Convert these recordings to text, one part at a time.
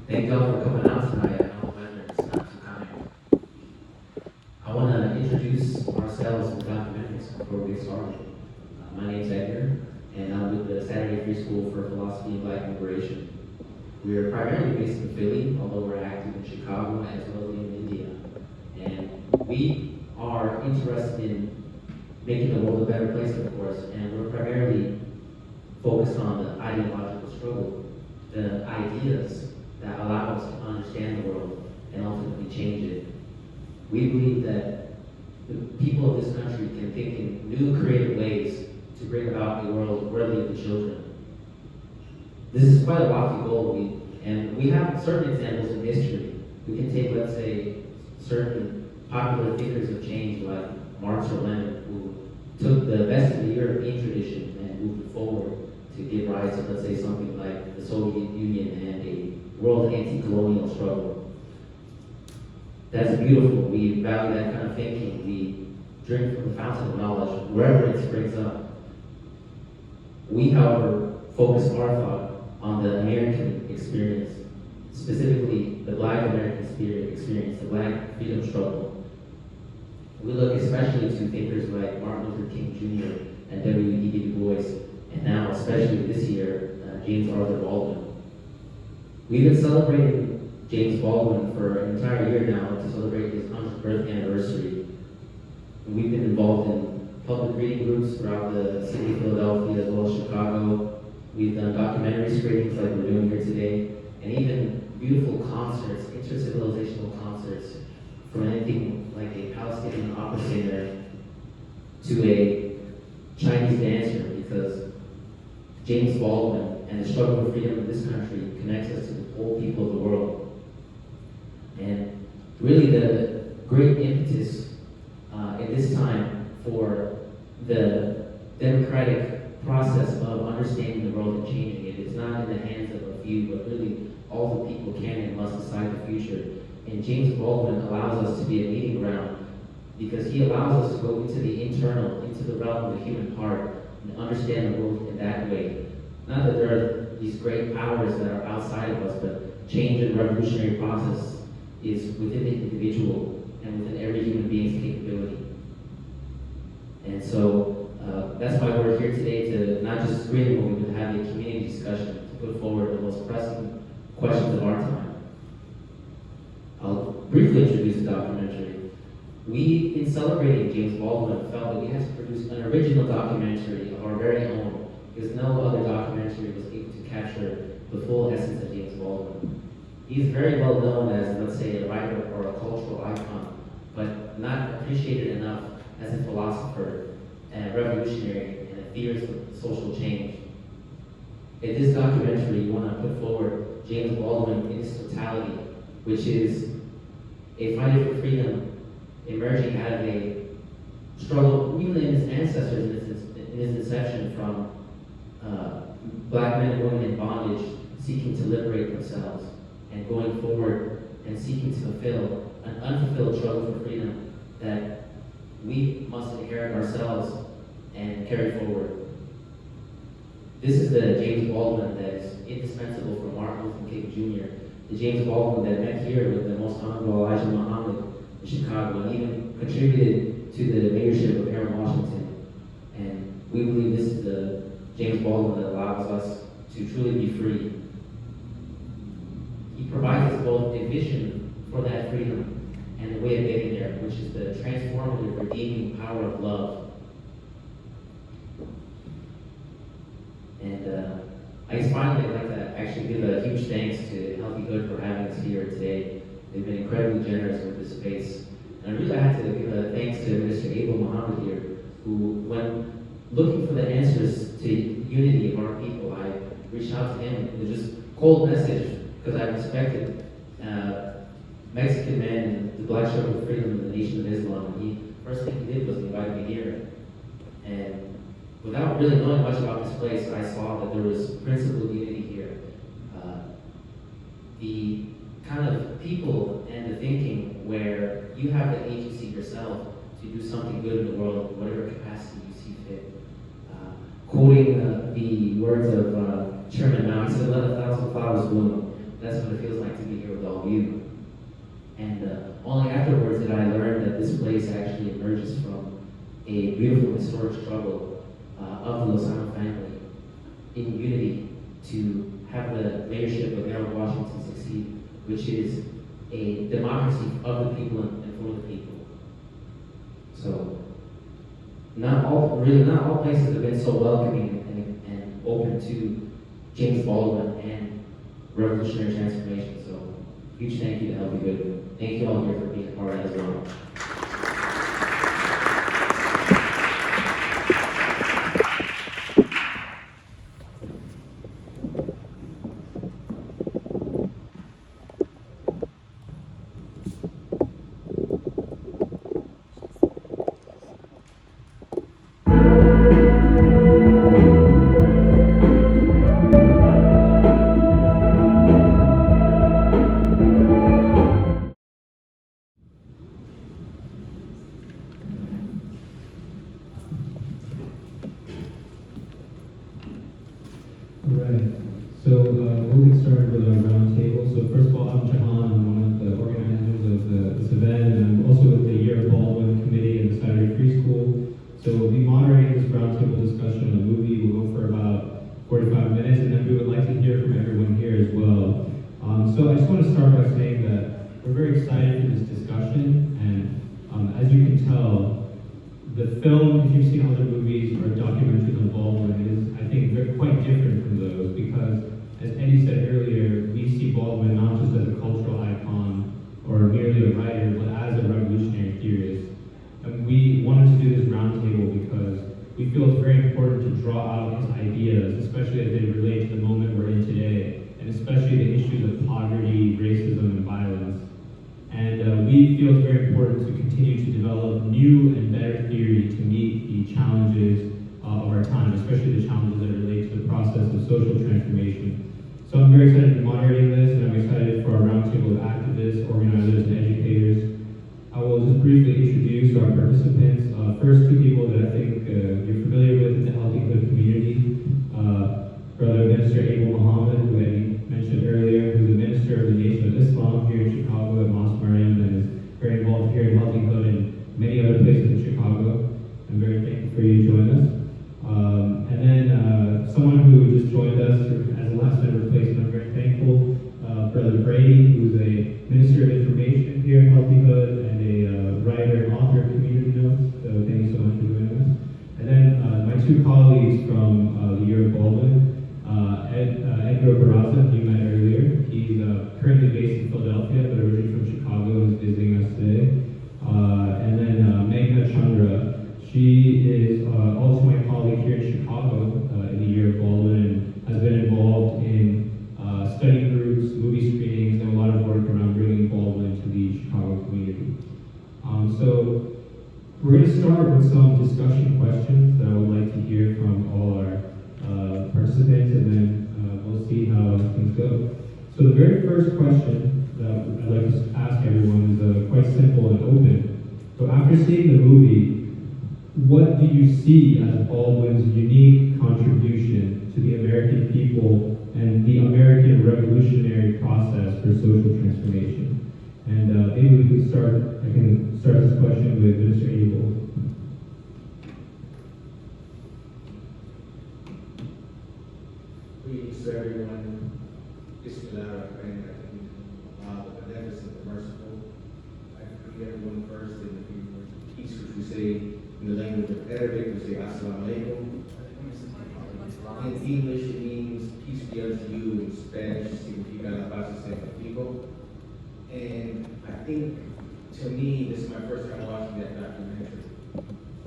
Thank y'all for coming out tonight. I know the weather is not too kind. I want to introduce ourselves and documentaries before we get started. My name's Edgar, and I'm with the Saturday Free School for Philosophy and Black Liberation. We are primarily based in Philly, although we're active in Chicago as well as in India. And we are interested in making the world a better place, of course, and we're primarily focused on the ideological struggle, the ideas that allow us to understand the world and ultimately change it. We believe that the people of this country can think in new creative ways to bring about a world worthy of the children. This is quite a lofty goal, and we have certain examples in history. We can take, let's say, certain popular figures of change like Marx or Lenin, who took the best of the European tradition and moved it forward to give rise to, let's say, something like the Soviet Union and a world anti-colonial struggle. That's beautiful. We value that kind of thinking. We drink from the fountain of knowledge wherever it springs up. We, however, focus our thought on the American experience, specifically the Black American experience, the Black freedom struggle. We look especially to thinkers like Martin Luther King Jr. and W.E.B. Du Bois, and now, especially this year, James Arthur Baldwin. We've been celebrating James Baldwin for an entire year now to celebrate his 100th birth anniversary. We've been involved in public reading groups throughout the city of Philadelphia as well as Chicago. We've done documentary screenings like we're doing here today, and even beautiful concerts, intercivilizational concerts, from anything like a Palestinian opera singer to a Chinese dancer, because James Baldwin and the struggle for freedom in this country connects us to the whole people of the world. And really the great impetus at this time for the democratic process of understanding the world and changing it is not in the hands of a few, but really all the people can and must decide the future. And James Baldwin allows us to be a meeting ground because he allows us to go into the internal, into the realm of the human heart and understand the world in that way. Not that there are these great powers that are outside of us, but change and revolutionary process is within the individual and within every human being's capability. And so that's why we're here today, to not just screen what we've been having a community discussion to put forward the most pressing questions of our time. I'll briefly introduce the documentary. We, in celebrating James Baldwin, felt that we had to produce an original documentary of our very own, because no other documentary was able to capture the full essence of James Baldwin. He's very well known as, let's say, a writer or a cultural icon, but not appreciated enough as a philosopher and a revolutionary and a theorist of social change. In this documentary, we want to put forward James Baldwin in its totality, which is a fighter for freedom emerging out of a struggle, even in his ancestors, in his inception, from Black men and women in bondage seeking to liberate themselves and going forward and seeking to fulfill an unfulfilled struggle for freedom that we must inherit ourselves and carry forward. This is the James Baldwin that is indispensable for Martin Luther King Jr., the James Baldwin that met here with the Most Honorable Elijah Muhammad in Chicago and even contributed to the mayorship of Harold Washington. And we believe this is the James Baldwin that allows us to truly be free. He provides us both a vision for that freedom and the way of getting there, which is the transformative, redeeming power of love. And I guess finally, I'd like to actually give a huge thanks to Healthy Good for having us here today. They've been incredibly generous with this space. And I really had to give a thanks to Minister Abel Muhammad here, who, when looking for the answers to unity of our people, I reached out to him with just cold message, because I respected Mexican men and the Black struggle for freedom in the Nation of Islam. And he, first thing he did was invite me here. And without really knowing much about this place, I saw that there was principled unity here. The kind of people and the thinking where you have the agency yourself to do something good in the world, in whatever capacity you see fit. Quoting the words of Chairman Mao, he said, "Let 1,000 flowers bloom." That's what it feels like to be here with all of you. And only afterwards did I learn that this place actually emerges from a beautiful historic struggle of the Lozano family in unity to have the mayorship of Harold Washington succeed, which is a democracy of the people and for the people. So not all places have been so welcoming and open to James Baldwin and revolutionary transformation. So huge thank you to Help Me Good. Thank you all here for being a part of that as well. Alright, so we'll get started with our roundtable. So first of all, I'm Jahan, I'm one of the organizers of this event, and I'm also with the Year Baldwin Committee in the Saturday Free School. So we'll be moderating this roundtable discussion on the movie. We'll go for about 45 minutes, and then we would like to hear from everyone here as well. So I just want to start by saying that we're very excited for this discussion, and as you can tell, the film, if you've seen other movies or documentaries on Baldwin, is, I think, quite different from those because, as Eddie said earlier, we see Baldwin not just as a cultural icon or merely a writer, but as a revolutionary theorist. And we wanted to do this roundtable because we feel it's very important to draw out his ideas, especially as they relate to the moment we're in today, and especially the issues of poverty, racism, and violence. And we feel it's very important to continue to develop new and better theory to meet the challenges of our time, especially the challenges that relate to the process of social transformation. So I'm very excited to be moderating this, and I'm excited for our roundtable of activists, organizers, and educators. I will just briefly introduce our participants. First, two people that I think you're familiar with in the Healthy Hood community. Brother Minister Abel Muhammad, who I mentioned earlier, who's a minister of the Nation of Islam here in Chicago at Mosque Mariam, and is very involved here in Healthy Hood and many other places in Chicago. I'm very thankful for you to join us. And then someone who just joined us as a last-minute replacement, I'm very thankful. Brother Brady, who's a minister of information here in Healthy Hood and a writer and author of community notes. So thank you so much for joining us. And then my two colleagues from the Year of Baldwin, Edgar Barazza, you met earlier. He's currently based in Philadelphia, but originally from Chicago and is visiting us today. And then Meghna Chandra, she is also my colleague here in Chicago in the Year of Baldwin and has been involved in study groups, movie screenings, and a lot of work around bringing Baldwin to the Chicago community. So we're going to start with some discussion questions that I would like to hear from all our participants, and then we'll see how things go. So the very first question that I'd like to ask everyone is quite simple and open. So after seeing the movie, what do you see as Baldwin's unique contribution to the American people and the American revolutionary process for social transformation? And maybe we can I can start this question with Minister Abel. Greetings to everyone. Bismillah and the beneficent, the merciful. I greet everyone first in the peace which we say in the language of Arabic, we say Assalamu alaikum. In English it means peace be unto you. In Spanish, significa la paz sea contigo. And I think, to me, this is my first time watching that documentary.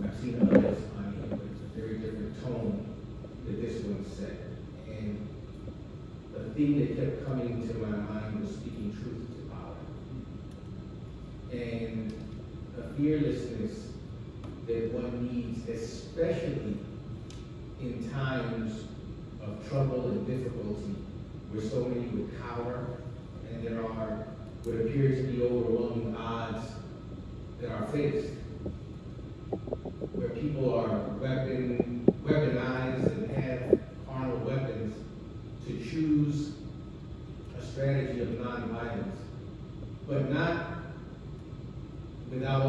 I've seen others on it, but it's a very different tone that this one set. And the thing that kept coming to my mind was speaking truth to power. And the fearlessness that one needs, especially in times of trouble and difficulty, where so many would cower, and there are what appear to be overwhelming odds that are faced, where people are weaponized and have carnal weapons to choose a strategy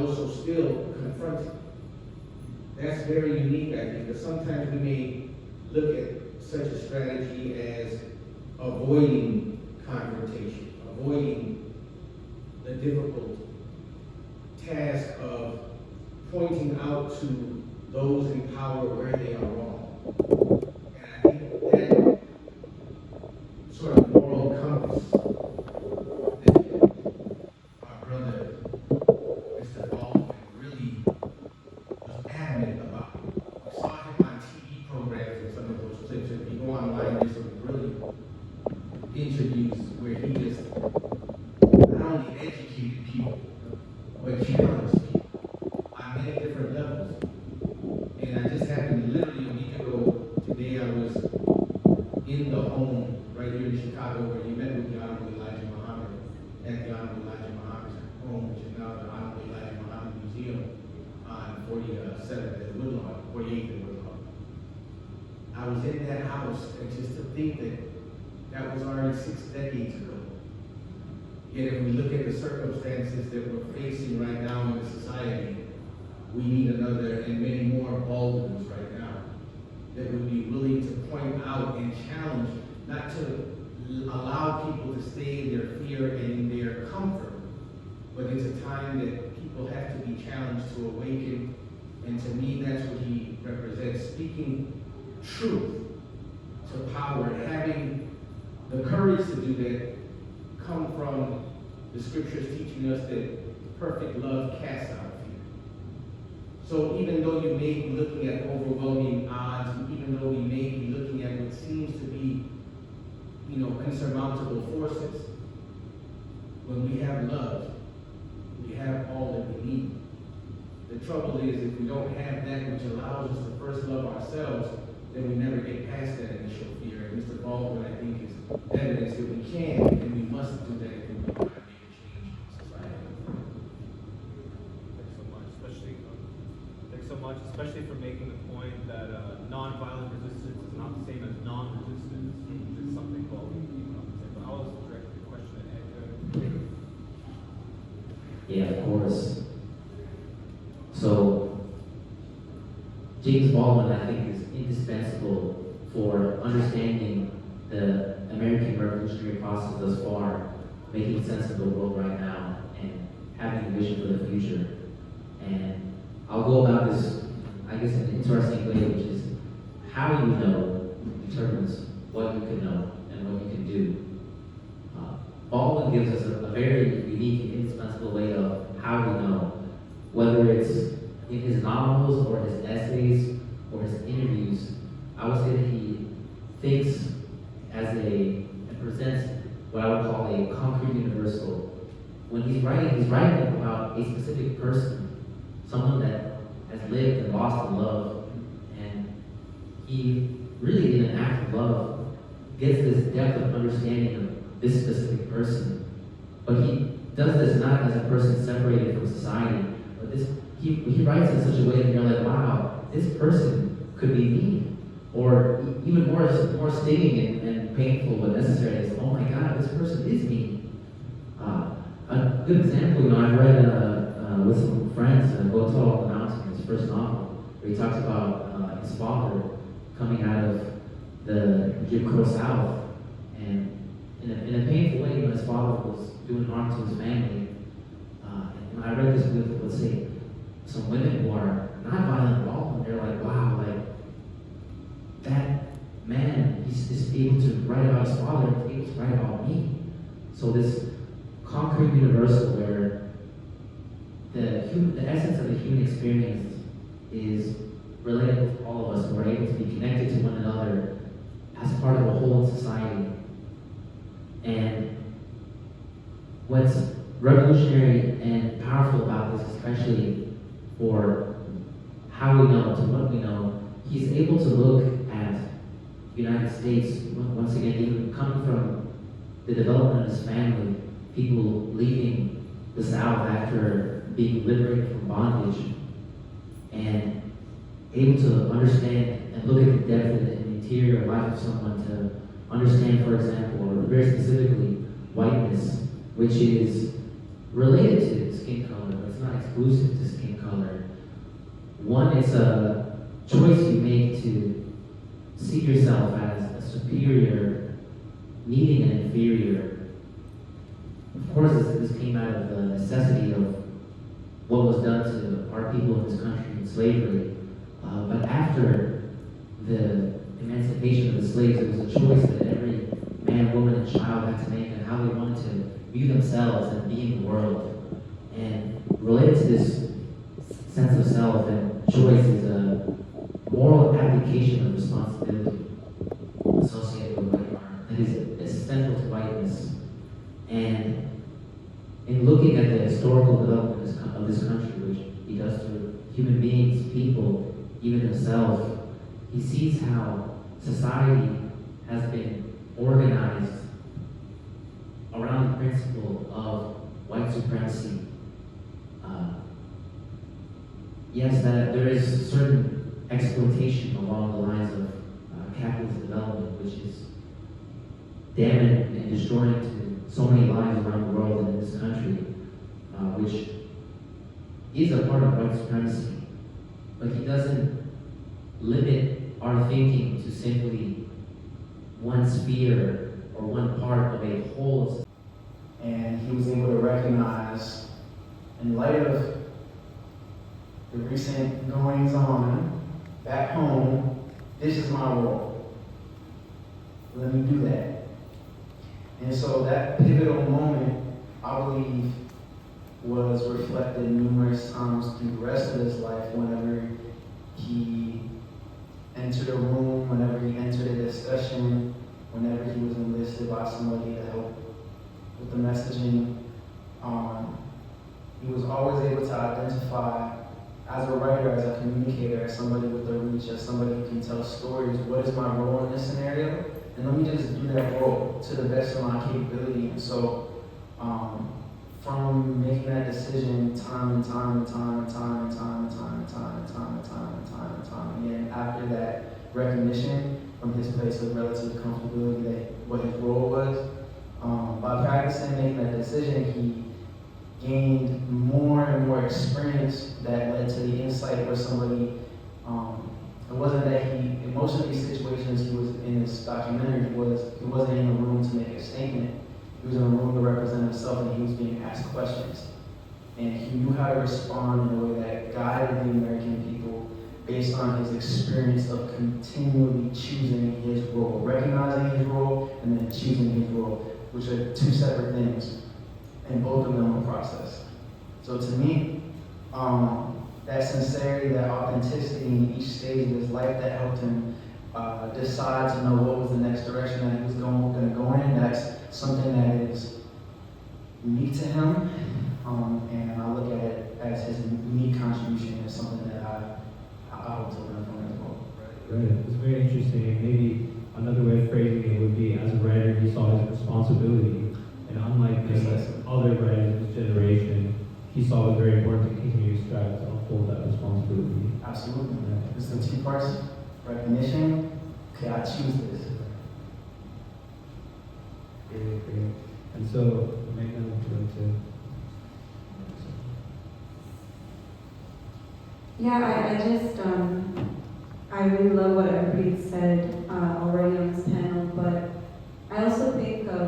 also still confronting. That's very unique, I think, because sometimes we may look at such a strategy as avoiding confrontation, avoiding the difficult task of pointing out to those in power where they are wrong. And I think that sort of moral compass that our brother, Mr. Baldwin, really was adamant about. We saw him on TV programs and some of those clips, and if you go online, there's some really interviews where he just not only educated people, but challenged people on many different levels. And I just happened literally a week ago today, I was in the home right here in Chicago where he met with the Honorable Elijah Muhammad at the Honorable Elijah Muhammad's home, which is now the Honorable Elijah Muhammad Museum on 47th and Woodlawn, 48th and Woodlawn. I was in that house, and just to think that that was already 6 decades ago. Yet if we look at the circumstances that we're facing right now in the society, we need another and many more Baldwins right now that would be willing to point out and challenge, not to allow people to stay in their fear and in their comfort, but it's a time that people have to be challenged to awaken, and to me that's what he represents, speaking truth to power, having the courage to do that come from the scriptures teaching us that perfect love casts out fear. So even though you may be looking at overwhelming odds, and even though we may be looking at what seems to be, insurmountable forces, when we have love, we have all that we need. The trouble is, if we don't have that which allows us to first love ourselves, then we never get past that initial fear. And Mr. Baldwin, I think, is evidence that we can and we must do that if we want to make a change in society. Thanks so much, especially for making the point that nonviolent resistance is not the same as non-resistance, which is something called. But I'll direct the question at Edgar. Yeah, of course. So, James Baldwin, I think, is indispensable for understanding the American revolutionary process thus far, making sense of the world right now, and having a vision for the future. And I'll go about this, I guess, in an interesting way, which is how you know determines what you can know and what you can do. Baldwin gives us a very unique and indispensable way of how we know, whether it's in his novels or his essays or his interviews. I would say that he thinks and presents what I would call a concrete universal. When he's writing about a specific person, someone that has lived and lost in love, and he really, in an act of love, gets this depth of understanding of this specific person. But he does this not as a person separated from society, but he writes in such a way that you're like, wow, this person could be me. Or even more stinging and painful but necessary is, oh my God, this person is me. A good example, I read with some friends, Go Tall on the Mountain, his first novel, where he talks about his father coming out of the Jim Crow South, and in a painful way, his father was doing harm to his family. And I read this with, let's say, some women who are not violent at all, and they're like, wow, like, that man, he's able to write about his father, he's able to write about me. So this concrete universal where the essence of the human experience is related with all of us, and we're able to be connected to one another as part of a whole in society. And what's revolutionary and powerful about this, especially for how we know, to what we know, he's able to look at the United States, once again, even coming from the development of his family, people leaving the South after being liberated from bondage, and able to understand and look at the depth of the interior life of someone, to understand, for example, or very specifically, whiteness, which is related to skin color, but it's not exclusive to skin color. One, it's a choice you make to see yourself as a superior, needing an inferior. Of course, this came out of the necessity of what was done to our people in this country in slavery. But after the emancipation of the slaves, it was a choice that every man, woman, and child had to make on how they wanted to view themselves and be in the world. And related to this sense of self and choice is a moral abdication of responsibility associated with white art that is essential to whiteness. And in looking at the historical development of this country, which he does to human beings, people, even himself, he sees how society has been organized around the principle of white supremacy. Yes, that there is certain exploitation along the lines of capitalist development, which is damning and destroying to so many lives around the world and in this country, which is a part of white supremacy. But he doesn't limit our thinking to simply one sphere or one part of a whole. And he was able to recognize, in light of the recent goings on back home, this is my role. Let me do that. And so that pivotal moment, I believe, was reflected numerous times through the rest of his life whenever he entered a room, whenever he entered a discussion, whenever he was enlisted by somebody to help with the messaging. He was always able to identify as a writer, as a communicator, as somebody with a reach, as somebody who can tell stories, what is my role in this scenario? And let me just do that role to the best of my capability. And so, from making that decision time again, after that recognition from his place of relative comfortability that what his role was, by practicing making that decision, he gained more and more experience that led to the insight where somebody, it wasn't that in most of these situations he was in this documentary, he wasn't in a room to make a statement. He was in a room to represent himself, and he was being asked questions. And he knew how to respond in a way that guided the American people based on his experience of continually choosing his role, recognizing his role, and then choosing his role, which are two separate things, and both of them are processed. So to me, that sincerity, that authenticity in each stage of his life that helped him decide to know what was the next direction that he was going to go in, that's something that is unique to him, and I look at it as his unique contribution as something that I hope to learn from as well. Right, it's very interesting. And maybe another way of phrasing it would be, as a writer, he saw his responsibility, and unlike other writers of his generation, he saw it was very important to continue to strive to uphold that responsibility. Absolutely. It's the two parts: recognition. Okay, I choose this. Great, great. And so, Meghna, would you like to? Yeah, I just, I really love what everybody said already on this panel, but I also think of,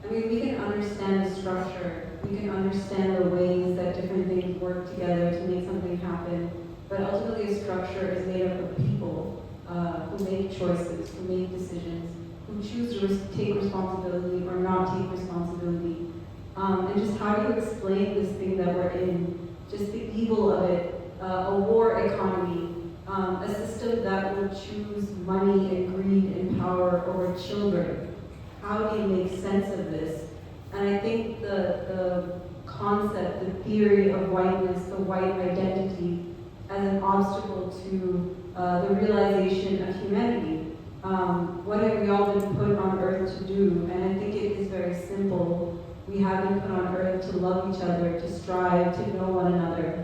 we can understand the structure, we can understand the ways that different things work together to make something happen, but ultimately a structure is made up of people who make choices, who make decisions, who choose to take responsibility or not take responsibility. And just how do you explain this thing that we're in, just the evil of it, a war economy, a system that will choose money and greed and power over children. How do you make sense of this? And I think the concept, the theory of whiteness, the white identity, as an obstacle to the realization of humanity. What have we all been put on earth to do? And I think it is very simple. We have been put on earth to love each other, to strive, to know one another,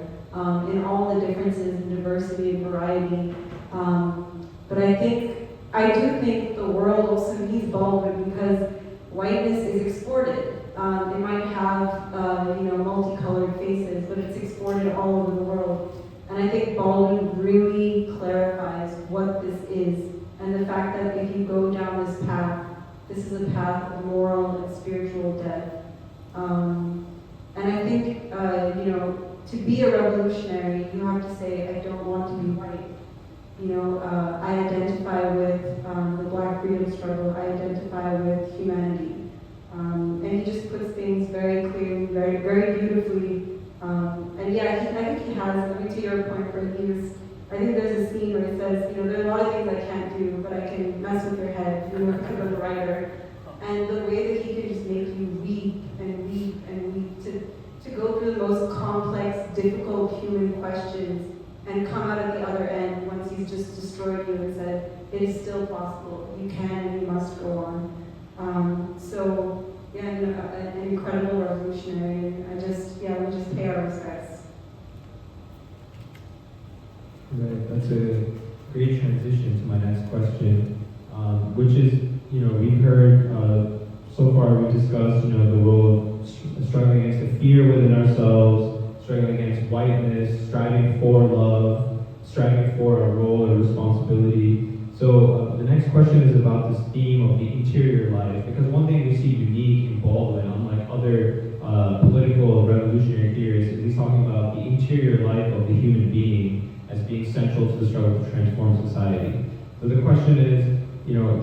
in all the differences and diversity and variety. But I do think the world also needs Baldwin because whiteness is exported. it might have, multicolored faces, but it's exported all over the world. And I think Baldwin really clarifies what this is, and the fact that if you go down this path, this is a path of moral and spiritual death. And I think, to be a revolutionary, you have to say, I don't want to be white. I identify with the Black freedom struggle. I identify with humanity. And he just puts things very clearly, very, very beautifully. And yeah, I think he has, to your point, Brady, I think there's a scene where it says, there are a lot of things I can't do, but I can mess with your head, because I'm a writer. And the way that he can just make you weep and weep and weep to go through the most complex, difficult human questions and come out at the other end once he's just destroyed you and said, it is still possible, you can and you must go on. An incredible revolutionary. We just pay our respects. Right, that's a great transition to my next question, which is, we've heard, so far we've discussed, the role of struggling against the fear within ourselves, struggling against whiteness, striving for love, striving for a role or responsibility. So the next question is about this theme of the interior life, because one thing we see unique in Baldwin, unlike other political revolutionary theorists, is he's talking about the interior life of the human being as being central to the struggle to transform society. So the question is,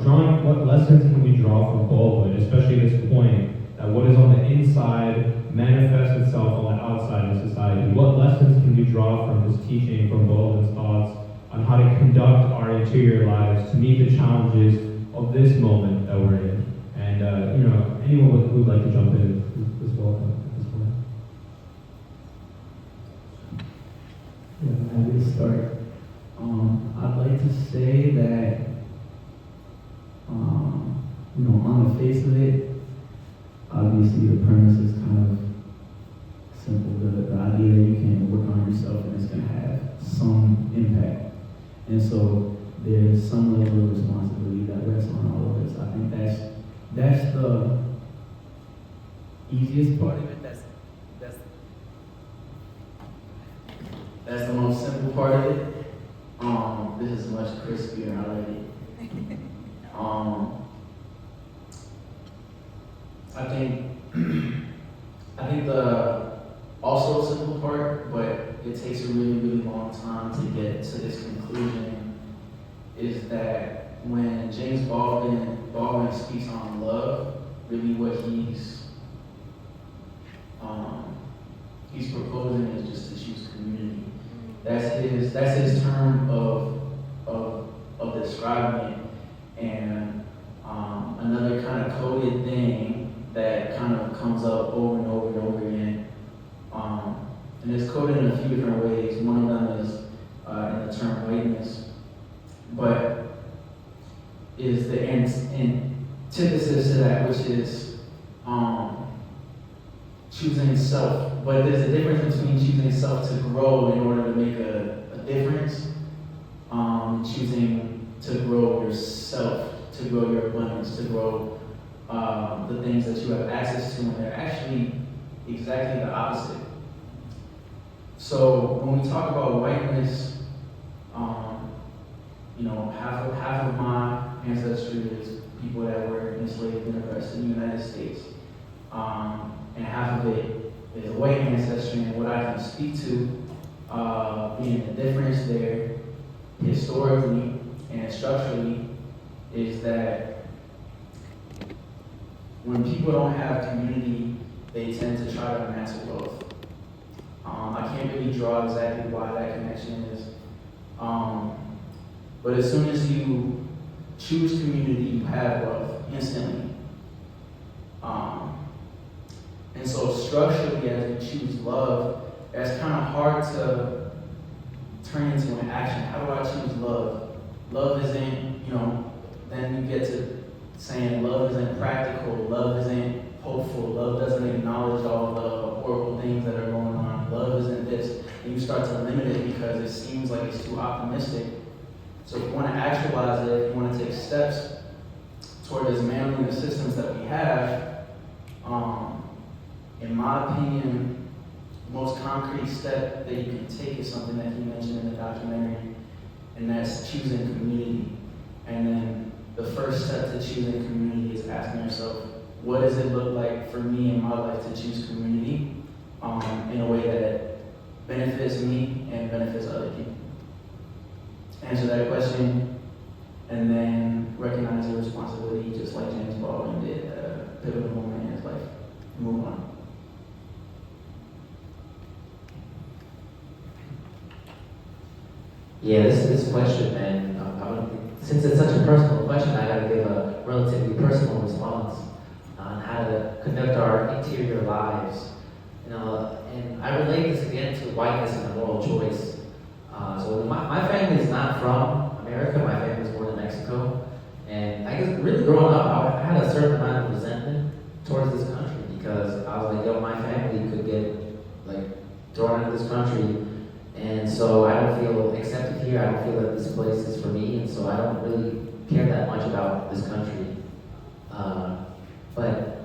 drawing what lessons can we draw from Baldwin, especially at this point, that what is on the inside manifests itself on the outside of society? What lessons can we draw from this teaching, from Baldwin's thoughts, on how to conduct our interior lives to meet the challenges of this moment that we're in? And, anyone who would like to jump in is welcome at this point. Yeah, I'm happy to start. I'd like to say that, on the face of it, obviously the premise is kind of simple. The idea that you can work on yourself and it's going to have some impact. And so there's some level of responsibility that rests on all of us. I think that's the easiest part of it. That's the most simple part of it. This is much crispier. I like it. I think the also simple part, but it takes a really, really long time to get to this conclusion, is that when James Baldwin speaks on love, really what he's proposing is just to choose community. That's his term of describing it. And another kind of coded thing that kind of comes up over and over and over again. And it's coded in a few different ways. One of them is in the term whiteness, but is the antithesis to that, which is choosing self. But there's a difference between choosing self to grow in order to make a difference, choosing to grow yourself, to grow your abundance, to grow the things that you have access to, and they're actually exactly the opposite. So when we talk about whiteness, half of my ancestry is people that were enslaved and oppressed in the United States, and half of it is a white ancestry. And what I can speak to, being the difference there historically and structurally, is that when people don't have community, they tend to try to amass wealth. I can't really draw exactly why that connection is. But as soon as you choose community, you have wealth instantly. And so structurally, as you choose love, that's kind of hard to turn into an action. How do I choose love? Love isn't, then you get to saying love isn't practical, love isn't hopeful, love doesn't acknowledge all the horrible things that are going on, love isn't this. And you start to limit it because it seems like it's too optimistic. So if you want to actualize it, if you want to take steps toward dismantling the systems that we have, in my opinion, most concrete step that you can take is something that he mentioned in the documentary, and that's choosing community. And then the first step to choosing community is asking yourself, what does it look like for me in my life to choose community in a way that benefits me and benefits other people? Answer that question, and then recognize your responsibility, just like James Baldwin did at a pivotal moment in his life. Move on. Yeah, this question, man, since it's such a personal question, I gotta give a relatively personal response on how to conduct our interior lives. You know, and I relate this again to whiteness and a moral choice. So my family is not from America. My family was born in Mexico, and I guess really growing up, I had a certain amount of resentment towards this country because I was like, yo, my family could get like thrown out of this country. And so I don't feel accepted here. I don't feel that this place is for me, and so I don't really care that much about this country. But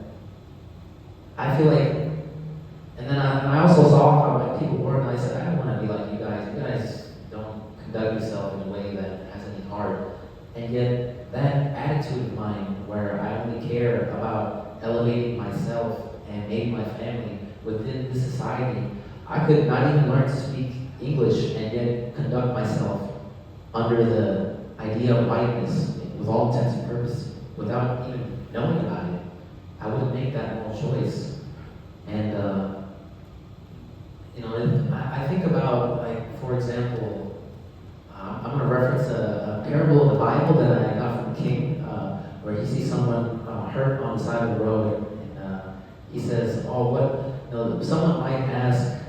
I feel like, and then I also saw how like, people were, and I said, I don't want to be like you guys. You guys don't conduct yourself in a way that has any heart. And yet that attitude of mine, where I only care about elevating myself and maybe my family within the society, I could not even learn to speak English and yet conduct myself under the idea of whiteness with all intents and purposes without even knowing about it. I wouldn't make that moral choice. And you know, I think about, like, for example, I'm going to reference a parable in the Bible that I got from King, where he sees someone hurt on the side of the road, and he says, someone might ask,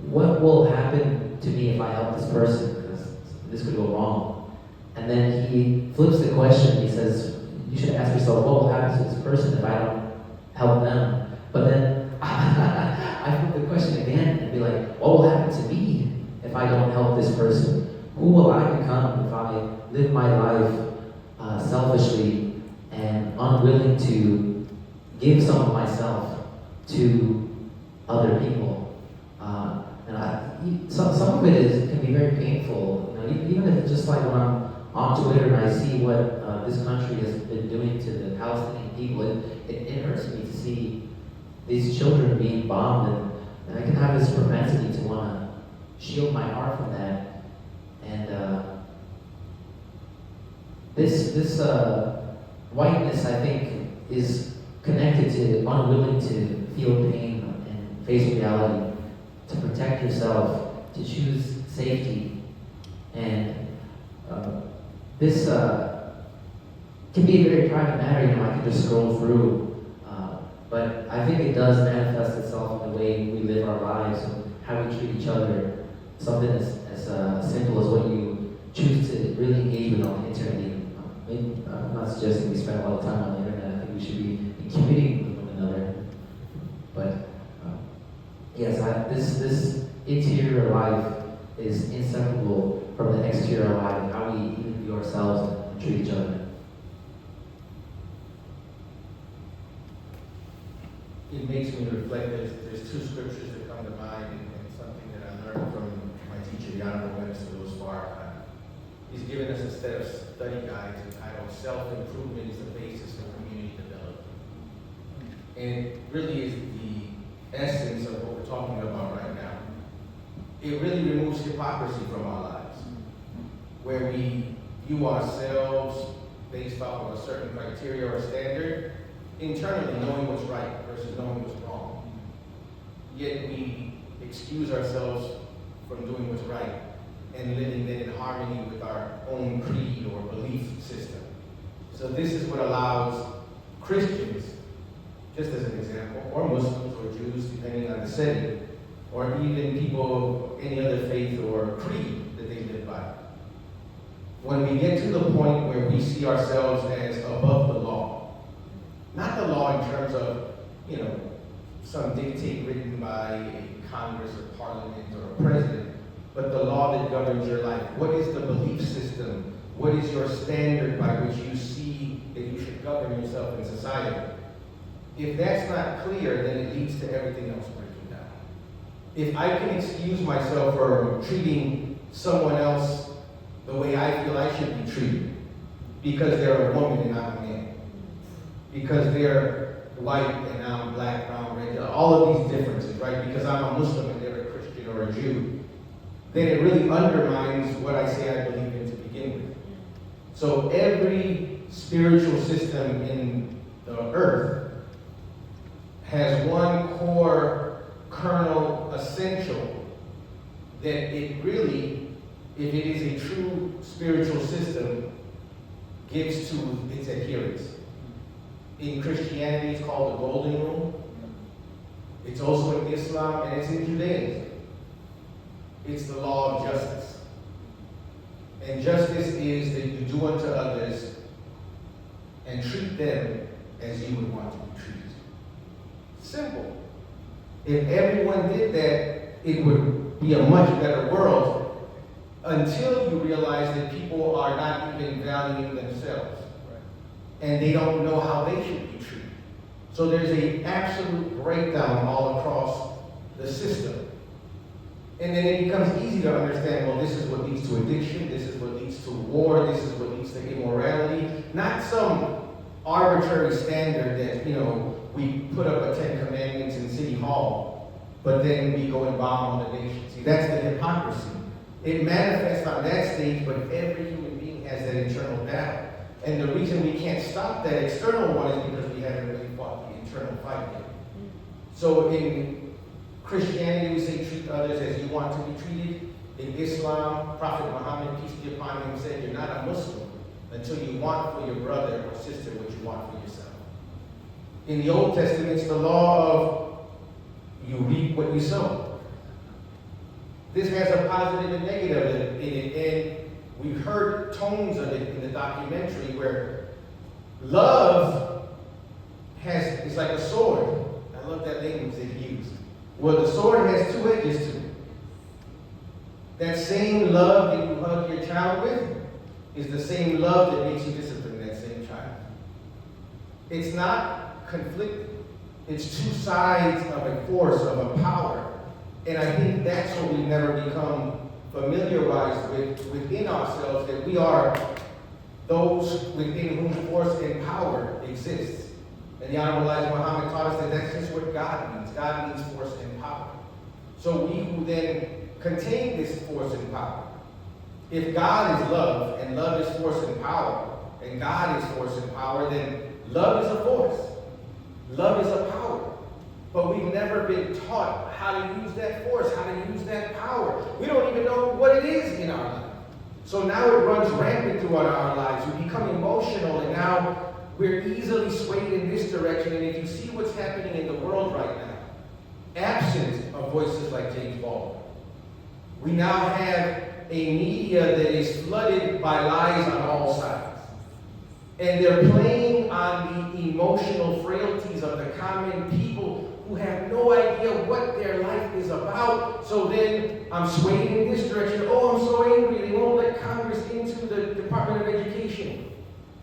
what will happen to me if I help this person? Because this could go wrong. And then he flips the question. He says, you should ask yourself, what will happen to this person if I don't help them? But then I flip the question again and be like, what will happen to me if I don't help this person? Who will I become if I live my life selfishly and unwilling to give some of myself to other people? Some of it can be very painful. You know, even if it's just like when I'm on Twitter and I see what this country has been doing to the Palestinian people, it hurts me to see these children being bombed, and I can have this propensity to want to shield my heart from that. And this whiteness, I think, is connected to unwilling to feel pain and face reality, to protect yourself, to choose safety. And this can be a very private matter. You know, I can just scroll through, but I think it does manifest itself in the way we live our lives and how we treat each other. Something as simple as what you choose to really engage with on the internet. I'm not suggesting we spend a lot of time on the internet. I think we should be communicating with one another. But yes, this interior life is inseparable from the exterior life and how we even view ourselves and treat each other. It makes me reflect. There's two scriptures that come to mind, and something that I learned from my teacher, the Honorable Minister Abel. He's given us a set of study guides entitled "Self-Improvement is the Basis of Community Development," and it really is the essence of what we're talking about right now. It really removes hypocrisy from our lives, where we view ourselves based off of a certain criteria or standard, internally knowing what's right versus knowing what's wrong. Yet we excuse ourselves from doing what's right and living then in harmony with our own creed or belief system. So this is what allows Christians, just as an example, or Muslims or Jews, depending on the setting, or even people of any other faith or creed that they live by. When we get to the point where we see ourselves as above the law, not the law in terms of, some dictate written by a Congress or Parliament or a president, but the law that governs your life. What is the belief system? What is your standard by which you see that you should govern yourself in society? If that's not clear, then it leads to everything else breaking down. If I can excuse myself for treating someone else the way I feel I should be treated, because they're a woman and I'm a man, because they're white and I'm black, brown, red, all of these differences, right? Because I'm a Muslim and they're a Christian or a Jew, then it really undermines what I say I believe in to begin with. So every spiritual system in the earth has one core kernel essential that it really, if it is a true spiritual system, gives to its adherents. In Christianity, it's called the Golden Rule. It's also in Islam, and it's in Judaism. It's the law of justice. And justice is that you do unto others and treat them as you would want to be treated. Simple. If everyone did that, it would be a much better world, until you realize that people are not even valuing themselves. And they don't know how they should be treated. So there's an absolute breakdown all across the system. And then it becomes easy to understand, well, this is what leads to addiction, this is what leads to war, this is what leads to immorality. Not some arbitrary standard that, we put up a 10 Commandments in City Hall, but then we go and bomb on the nation. See, that's the hypocrisy. It manifests on that stage, but every human being has that internal battle. And the reason we can't stop that external one is because we haven't really fought the internal fight yet. So in Christianity, we say treat others as you want to be treated. In Islam, Prophet Muhammad, peace be upon him, said you're not a Muslim until you want for your brother or sister what you want for yourself. In the Old Testament, it's the law of you reap what you sow. This has a positive and negative in it, and we've heard tones of it in the documentary where love is like a sword. I love that language that he used. Well, the sword has two edges to it. That same love that you hug your child with is the same love that makes you discipline that same child. It's not conflicting. It's two sides of a force, of a power. And I think that's what we never become familiarized with within ourselves, that we are those within whom force and power exists. And the Honorable Elijah Muhammad taught us that that's just what God means. God means force and power. So we who then contain this force and power, if God is love, and love is force and power, and God is force and power, then love is a force. Love is a power. But we've never been taught how to use that force, how to use that power. We don't even know what it is in our life. So now it runs rampant throughout our lives. We become emotional, and now we're easily swayed in this direction. And if you see what's happening in the world right now, absent of voices like James Baldwin, we now have a media that is flooded by lies on all sides. And they're playing on the emotional frailties of the common people who have no idea what their life is about. So then I'm swaying in this direction. Oh, I'm so angry. They won't let Congress into the Department of Education.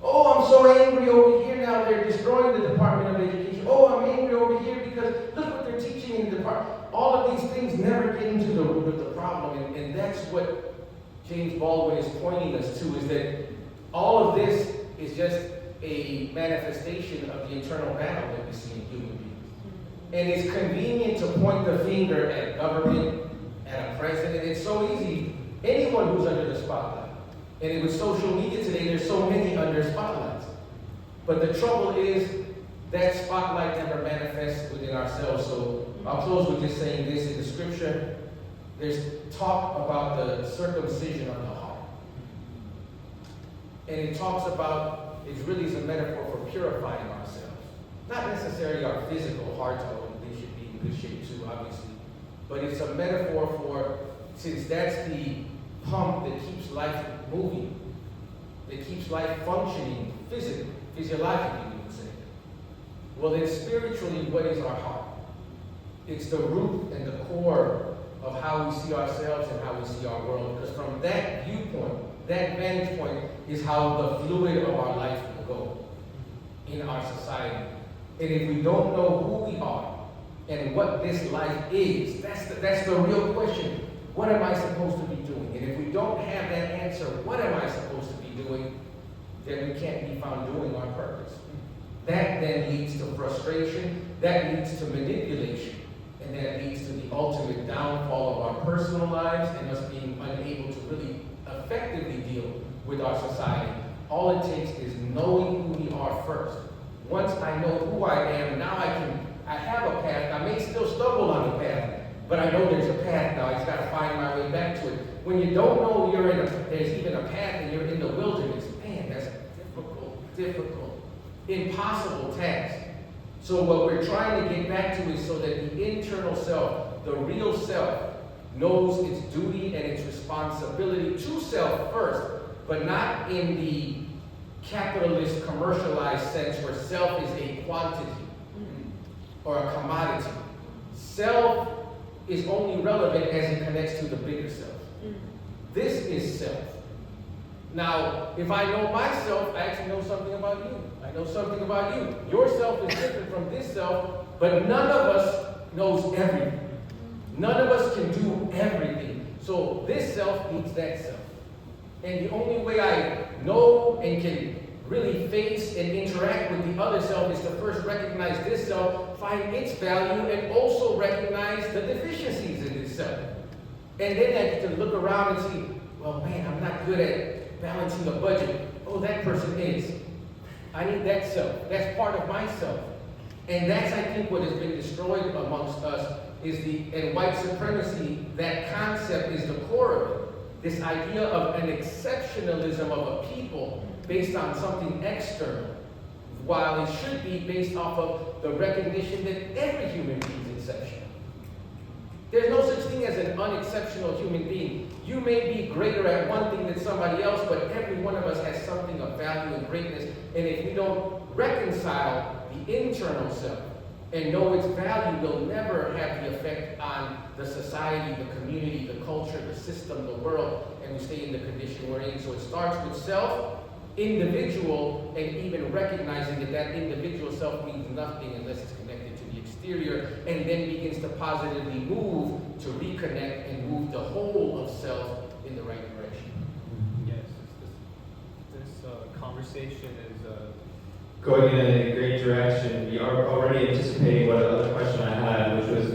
Oh, I'm so angry over here now. They're destroying the Department of Education. Oh, I'm angry over here because look what they're teaching in the department. All of these things never get into the root of the problem. And that's what James Baldwin is pointing us to, is that all of this is just a manifestation of the internal battle that we see in human beings. And it's convenient to point the finger at government, at a president. It's so easy. Anyone who's under the spotlight. And with social media today, there's so many under spotlights. But the trouble is that spotlight never manifests within ourselves. So I'll close with just saying this. In the scripture, there's talk about the circumcision of the heart. And it talks about, it really is a metaphor for purifying ourselves. Not necessarily our physical hearts, although they should be in good shape too, obviously. But it's a metaphor for, since that's the pump that keeps life moving, that keeps life functioning physically, physiologically, we would say. Well, then spiritually, what is our heart? It's the root and the core of how we see ourselves and how we see our world. Because from that viewpoint, that vantage point is how the fluid of our life will go in our society. And if we don't know who we are and what this life is, that's the real question. What am I supposed to be doing? And if we don't have that answer, what am I supposed to be doing, then we can't be found doing our purpose. That then leads to frustration, that leads to manipulation, and that leads to the ultimate downfall of our personal lives and us being unable to really effectively deal with our society. All it takes is knowing who we are first. Once I know who I am, now I have a path. I may still stumble on the path, but I know there's a path now. I just got to find my way back to it. When you don't know there's even a path and you're in the wilderness, man, that's a difficult, impossible task. So what we're trying to get back to is so that the internal self, the real self, knows its duty and its responsibility to self first, but not in the capitalist commercialized sense where self is a quantity or a commodity. Self is only relevant as it connects to the bigger self. This is self. Now, if I know myself, I actually know something about you. I know something about you. Your self is different from this self, but none of us knows everything. None of us can do everything. So this self needs that self. And the only way I know and can really face and interact with the other self is to first recognize this self, find its value, and also recognize the deficiencies in this self. And then I get to look around and see, well, man, I'm not good at balancing a budget. Oh, that person is. I need that self. That's part of myself. And that's, I think, what has been destroyed amongst us and white supremacy, that concept is the core of it. This idea of an exceptionalism of a people based on something external, while it should be based off of the recognition that every human being is exceptional. There's no such thing as an unexceptional human being. You may be greater at one thing than somebody else, but every one of us has something of value and greatness. And if we don't reconcile the internal self and know its value, we'll never have the effect on the society, the community, the culture, the system, the world, and we stay in the condition we're in. So it starts with self, individual, and even recognizing that that individual self means nothing unless it's connected to the exterior, and then begins to positively move to reconnect and move the whole of self in the right direction. Yes, this conversation is going in a great direction. We are already anticipating what another question I had, which was,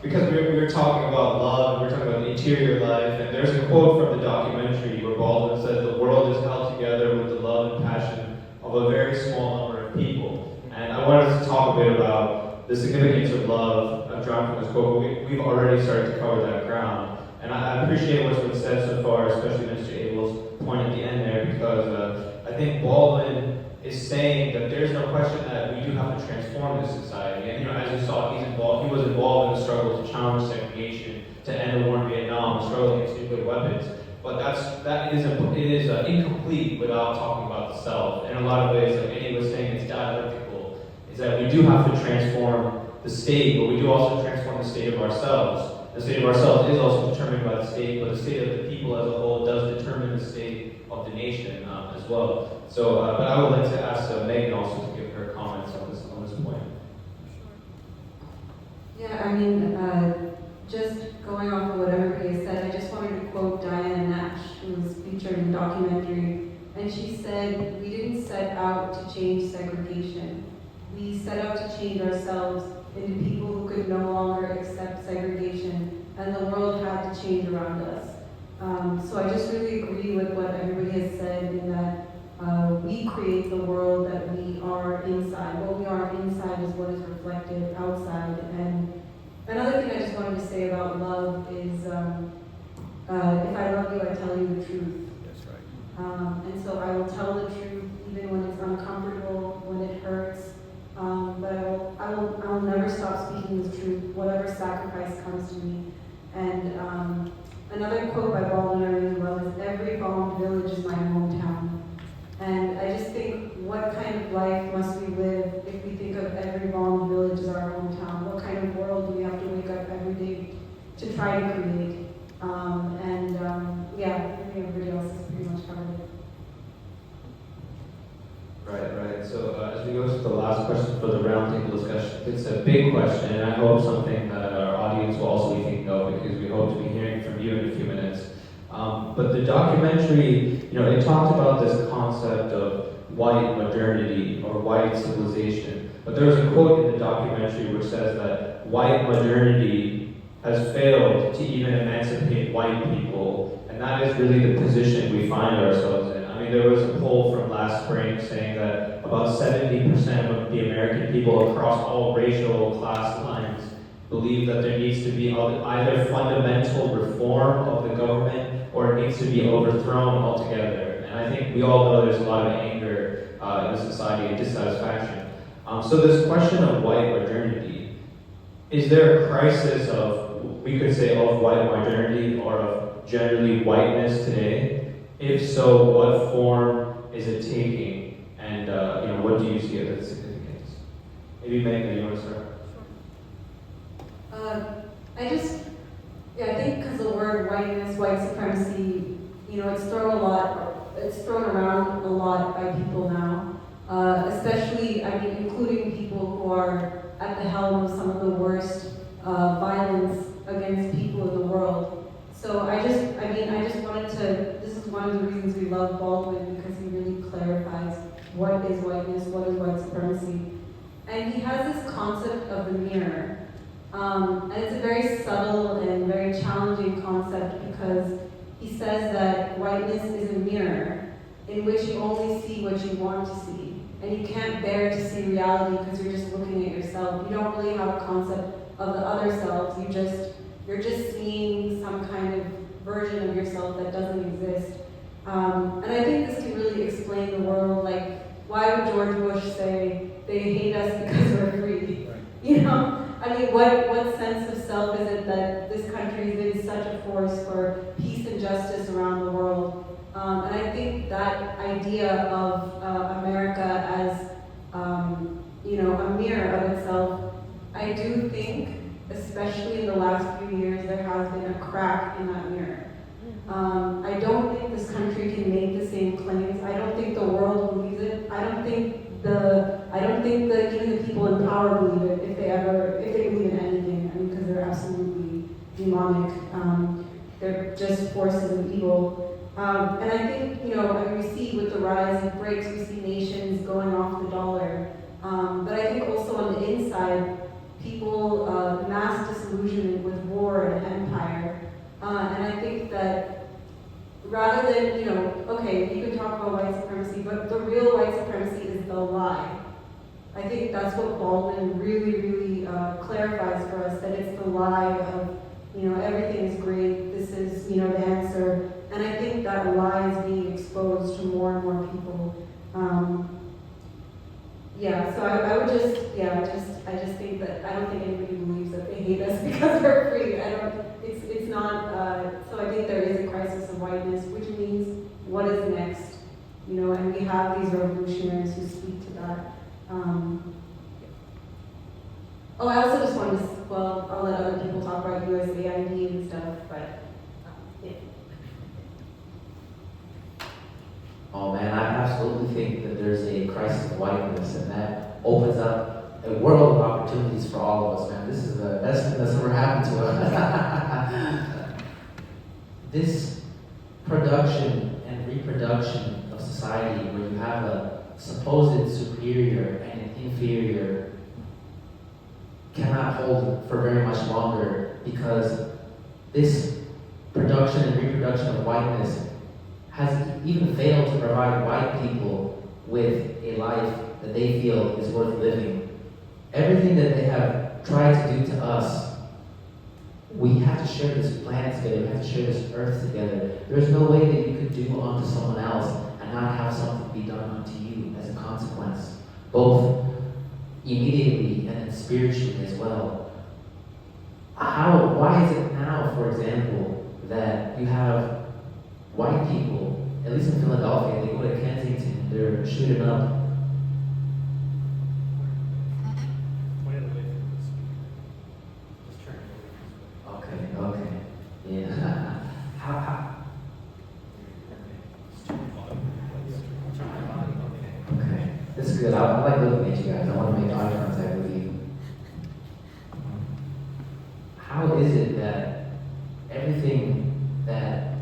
because we were talking about love, and we were talking about the interior life, and there's a quote from the documentary where Baldwin says, "The world is held together with the love and passion of a very small number of people." And I wanted us to talk a bit about the significance of love. I'm drawing from this quote, but we've already started to cover that ground. And I appreciate what's been said so far, especially Minister Abel's point at the end there, because I think Baldwin is saying that there's no question that we do have to transform this society. And as you saw, he was involved in the struggle to challenge segregation, to end the war in Vietnam, the struggle against nuclear weapons. But it is incomplete without talking about the self. In a lot of ways, like Eddie was saying, it's dialectical. Is that we do have to transform the state, but we do also transform the state of ourselves. The state of ourselves is also determined by the state, but the state of the people as a whole does determine the state of the nation as well. So, but I would like to ask Meghna also to give her comments on this point. Yeah, just going off of what everybody has said, I just wanted to quote Diana Nash, who was featured in the documentary, and she said, "We didn't set out to change segregation. We set out to change ourselves into people who could no longer accept segregation, and the world had to change around us." So I just really agree with what everybody has said in that we create the world that we are inside. What we are inside is what is reflected outside. And another thing I just wanted to say about love is, if I love you, I tell you the truth. that's right. And so I will tell the truth even when it's uncomfortable, when it hurts. But I will never stop speaking the truth, whatever sacrifice comes to me. And another quote by Baldwin I really love is, "Every bombed village is my hometown." And I just think, what kind of life must we live if we think of every bombed village as our hometown? What kind of world do we have to wake up every day to try to create? I think everybody else has pretty much covered it. Right. So as we go to the last question for the roundtable discussion, it's a big question, and I hope something that our audience will also be thinking of, because we hope to be hearing from you in a few minutes. But the documentary, it talked about this concept of white modernity or white civilization. But there's a quote in the documentary which says that white modernity has failed to even emancipate white people, and that is really the position we find ourselves in. I mean, there was a poll from last spring saying that about 70% of the American people across all racial class lines believe that there needs to be either fundamental reform of the government or it needs to be overthrown altogether. And I think we all know there's a lot of anger in the society and dissatisfaction. So this question of white modernity, is there a crisis of, we could say, of white modernity or of generally whiteness today? If so, what form is it taking? And what do you see as its significance? Maybe Meghna, you want to start? I think because the word whiteness, white supremacy, it's thrown around a lot by people now. Especially, including people who are at the helm of some of the worst violence against people in the world. So I just wanted to, this is one of the reasons we love Baldwin, because he really clarifies what is whiteness, what is white supremacy. And he has this concept of the mirror. And it's a very subtle and very challenging concept, because he says that whiteness is a mirror in which you only see what you want to see. And you can't bear to see reality because you're just looking at yourself. You don't really have a concept of the other selves. You're just seeing some kind of version of yourself that doesn't exist. And I think this can really explain the world. Like, why would George Bush say they hate us because we're free? What sense of self is it that this country has been such a force for peace and justice around the world? And I think that idea of America as, a mirror of itself, I do think, especially in the last few years, there has been a crack in that mirror. I don't think this country can make the same claims. I don't think the world believes it. I don't think that even the people in power believe it, if they believe in anything, because they're absolutely demonic. They're just forces of evil. And I think, we see with the rise of BRICS, we see nations going off the dollar. But I think also on the inside, people, mass disillusionment with war and empire. And I think that rather than, you can talk about white supremacy, but the real white supremacy is the lie. I think that's what Baldwin really, really clarifies for us, that it's the lie of, everything is great, this is, the answer. And I think that lie is being exposed to more and more people. So I would I just think that I don't think anybody believes that they hate us because we're free. It's not, so I think there is a crisis of whiteness, which means what is next? And we have these revolutionaries who speak to that. I also just wanted to, I'll let other people talk about USAID and stuff, but yeah. Oh man, I absolutely think that there's a crisis of whiteness, and that opens up a world of opportunities for all of us, man. This is the best thing that's ever happened to us. This production and reproduction of society where you have a supposed superior and an inferior cannot hold for very much longer, because this production and reproduction of whiteness has even failed to provide white people with a life that they feel is worth living. Everything that they have tried to do to us, we have to share this planet together, we have to share this earth together. There's no way that you could do unto someone else and not have something be done unto you as a consequence, both immediately and then spiritually as well. Why is it now, for example, that you have white people, at least in Philadelphia, they go to Kensington, they're shooting up. Okay, yeah. How? Okay. is good. I like looking at you guys. I want to make eye contact with you. How is it that everything that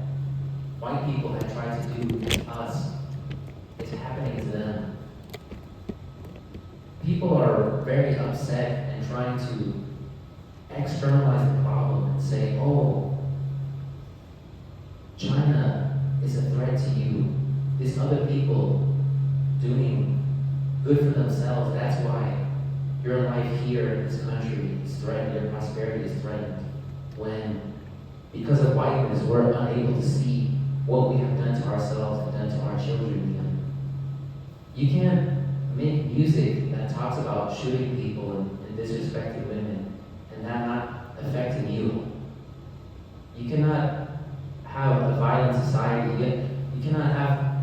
white people have tried to do to us is happening to them? People are very upset and trying to externalize the problem and say, oh, China is a threat to you. These other people doing good for themselves, that's why your life here in this country is threatened, your prosperity is threatened. When, because of whiteness, we're unable to see what we have done to ourselves and done to our children even. You can't make music that talks about shooting people and disrespecting women and that not affecting you. You cannot have a violent society. You cannot have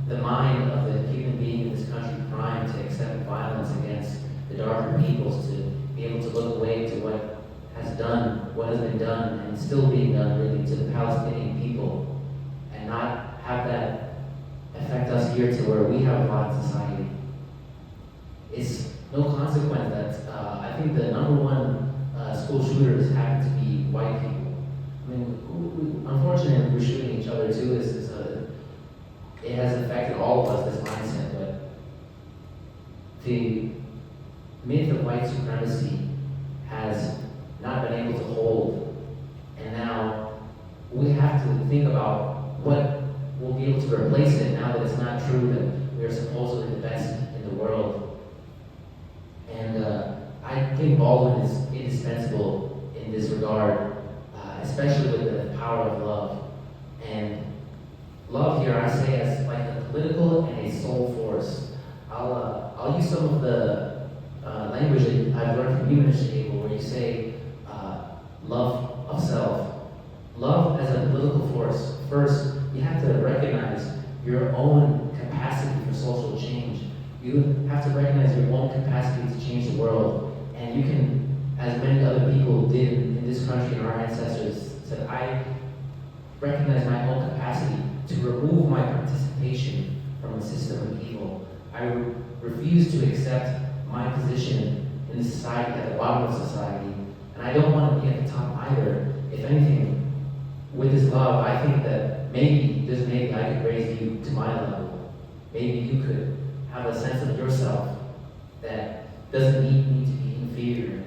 the mind of the human being in this country primed to accept violence against the darker peoples, to be able to look away to what has been done and still being done really to the Palestinian people, and not have that affect us here to where we have a violent society. It's no consequence that I think the number one school shooters happen to be white people. I mean, unfortunately, we're shooting each other too. It has affected all of us, this mindset, but the myth of white supremacy has not been able to hold, and now we have to think about what will be able to replace it now that it's not true that we are supposedly the best in the world. And I think Baldwin is indispensable in this regard, especially with the power of love. And love here I say as like a political and a soul force. I'll use some of the language that I've learned from you, Minister Abel, where you say love of self. Love as a political force. First, you have to recognize your own capacity for social change. You have to recognize your own capacity to change the world. And you can, as many other people did in this country and our ancestors, said, I recognize my own capacity to remove my participation from a system of evil. I refuse to accept my position in the society at the bottom of society. And I don't want to be at the top either. If anything, with this love, I think that maybe I could raise you to my level. Maybe you could have a sense of yourself that doesn't need me to be inferior.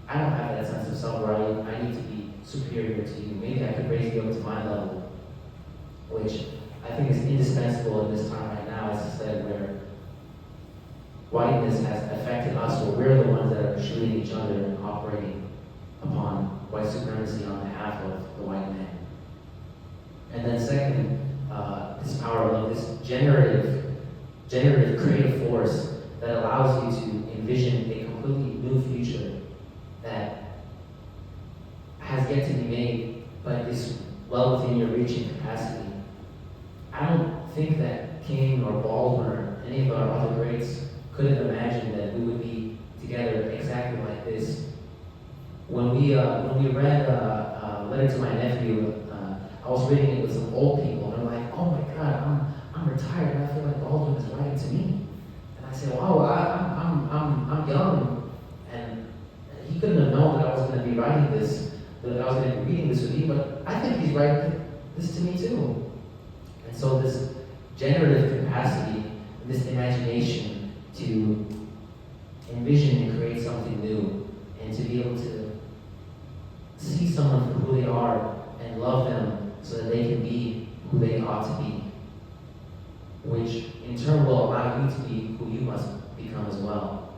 I don't have that sense of self where I need to be superior to you. Maybe I could raise you up to my level, which I think is indispensable in this time right now, as I said, where whiteness has affected us, where we're the ones that are shooting each other and operating upon white supremacy on behalf of the white man. And then second, this power of love, this generative creative force that allows you to envision a completely new future that has yet to be made, but is well within your reaching capacity. I don't think that King or Baldwin or any of our other greats could have imagined that we would be together exactly like this. When we read Letter to My Nephew, I was reading it with some old people, and they're like, "Oh my God, I'm retired, and I feel like Baldwin is writing to me." And I said, "Wow, I'm young," and he couldn't have known that I was going to be writing this, that I was going to be reading this with you. But I think he's writing this to me too. And so this generative capacity, this imagination to envision and create something new, and to be able to see someone for who they are and love them so that they can be who they ought to be, which in turn will allow you to be who you must become as well.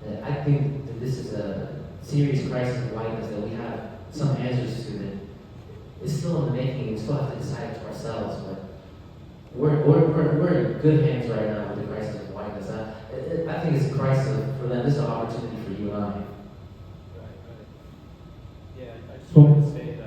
And I think that this is a serious crisis of whiteness that we have some answers to that is still in the making. We still have to decide it to ourselves, but we're in good hands right now with the crisis of whiteness. I think it's a crisis for them. This is an opportunity for you and I. Yeah, I just wanted to say that,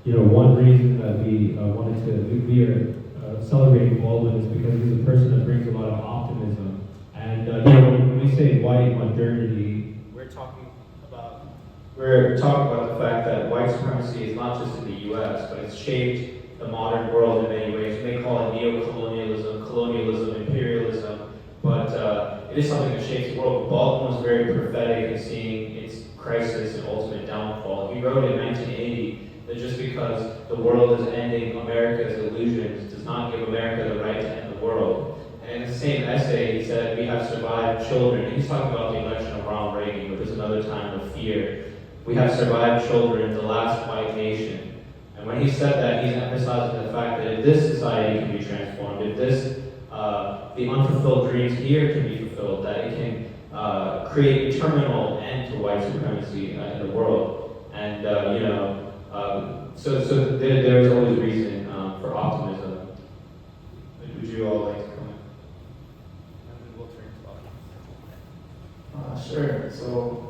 one reason that we are celebrating Baldwin is because he's a person that brings a lot of optimism. And, when we say white modernity, we're talking about the fact that white supremacy is not just in the U.S., but it's shaped the modern world in many ways. You may call it neo-colonialism, colonialism, imperialism, it is something that shapes the world. Baldwin was very prophetic in seeing its crisis and ultimate downfall. He wrote in 1980 that just because the world is ending America's illusions does not give America the right to end the world. And in the same essay, he said, we have survived children. And he's talking about the election of Ronald Reagan, which was another time of fear. We have survived children, the last white nation. And when he said that, he's emphasizing the fact that if this society can be transformed, if this, the unfulfilled dreams here can be fulfilled, that it can create a terminal end to white supremacy in the world. And, so there's always reason for optimism. Would you all like to comment? And then we'll turn to audience. Sure. So,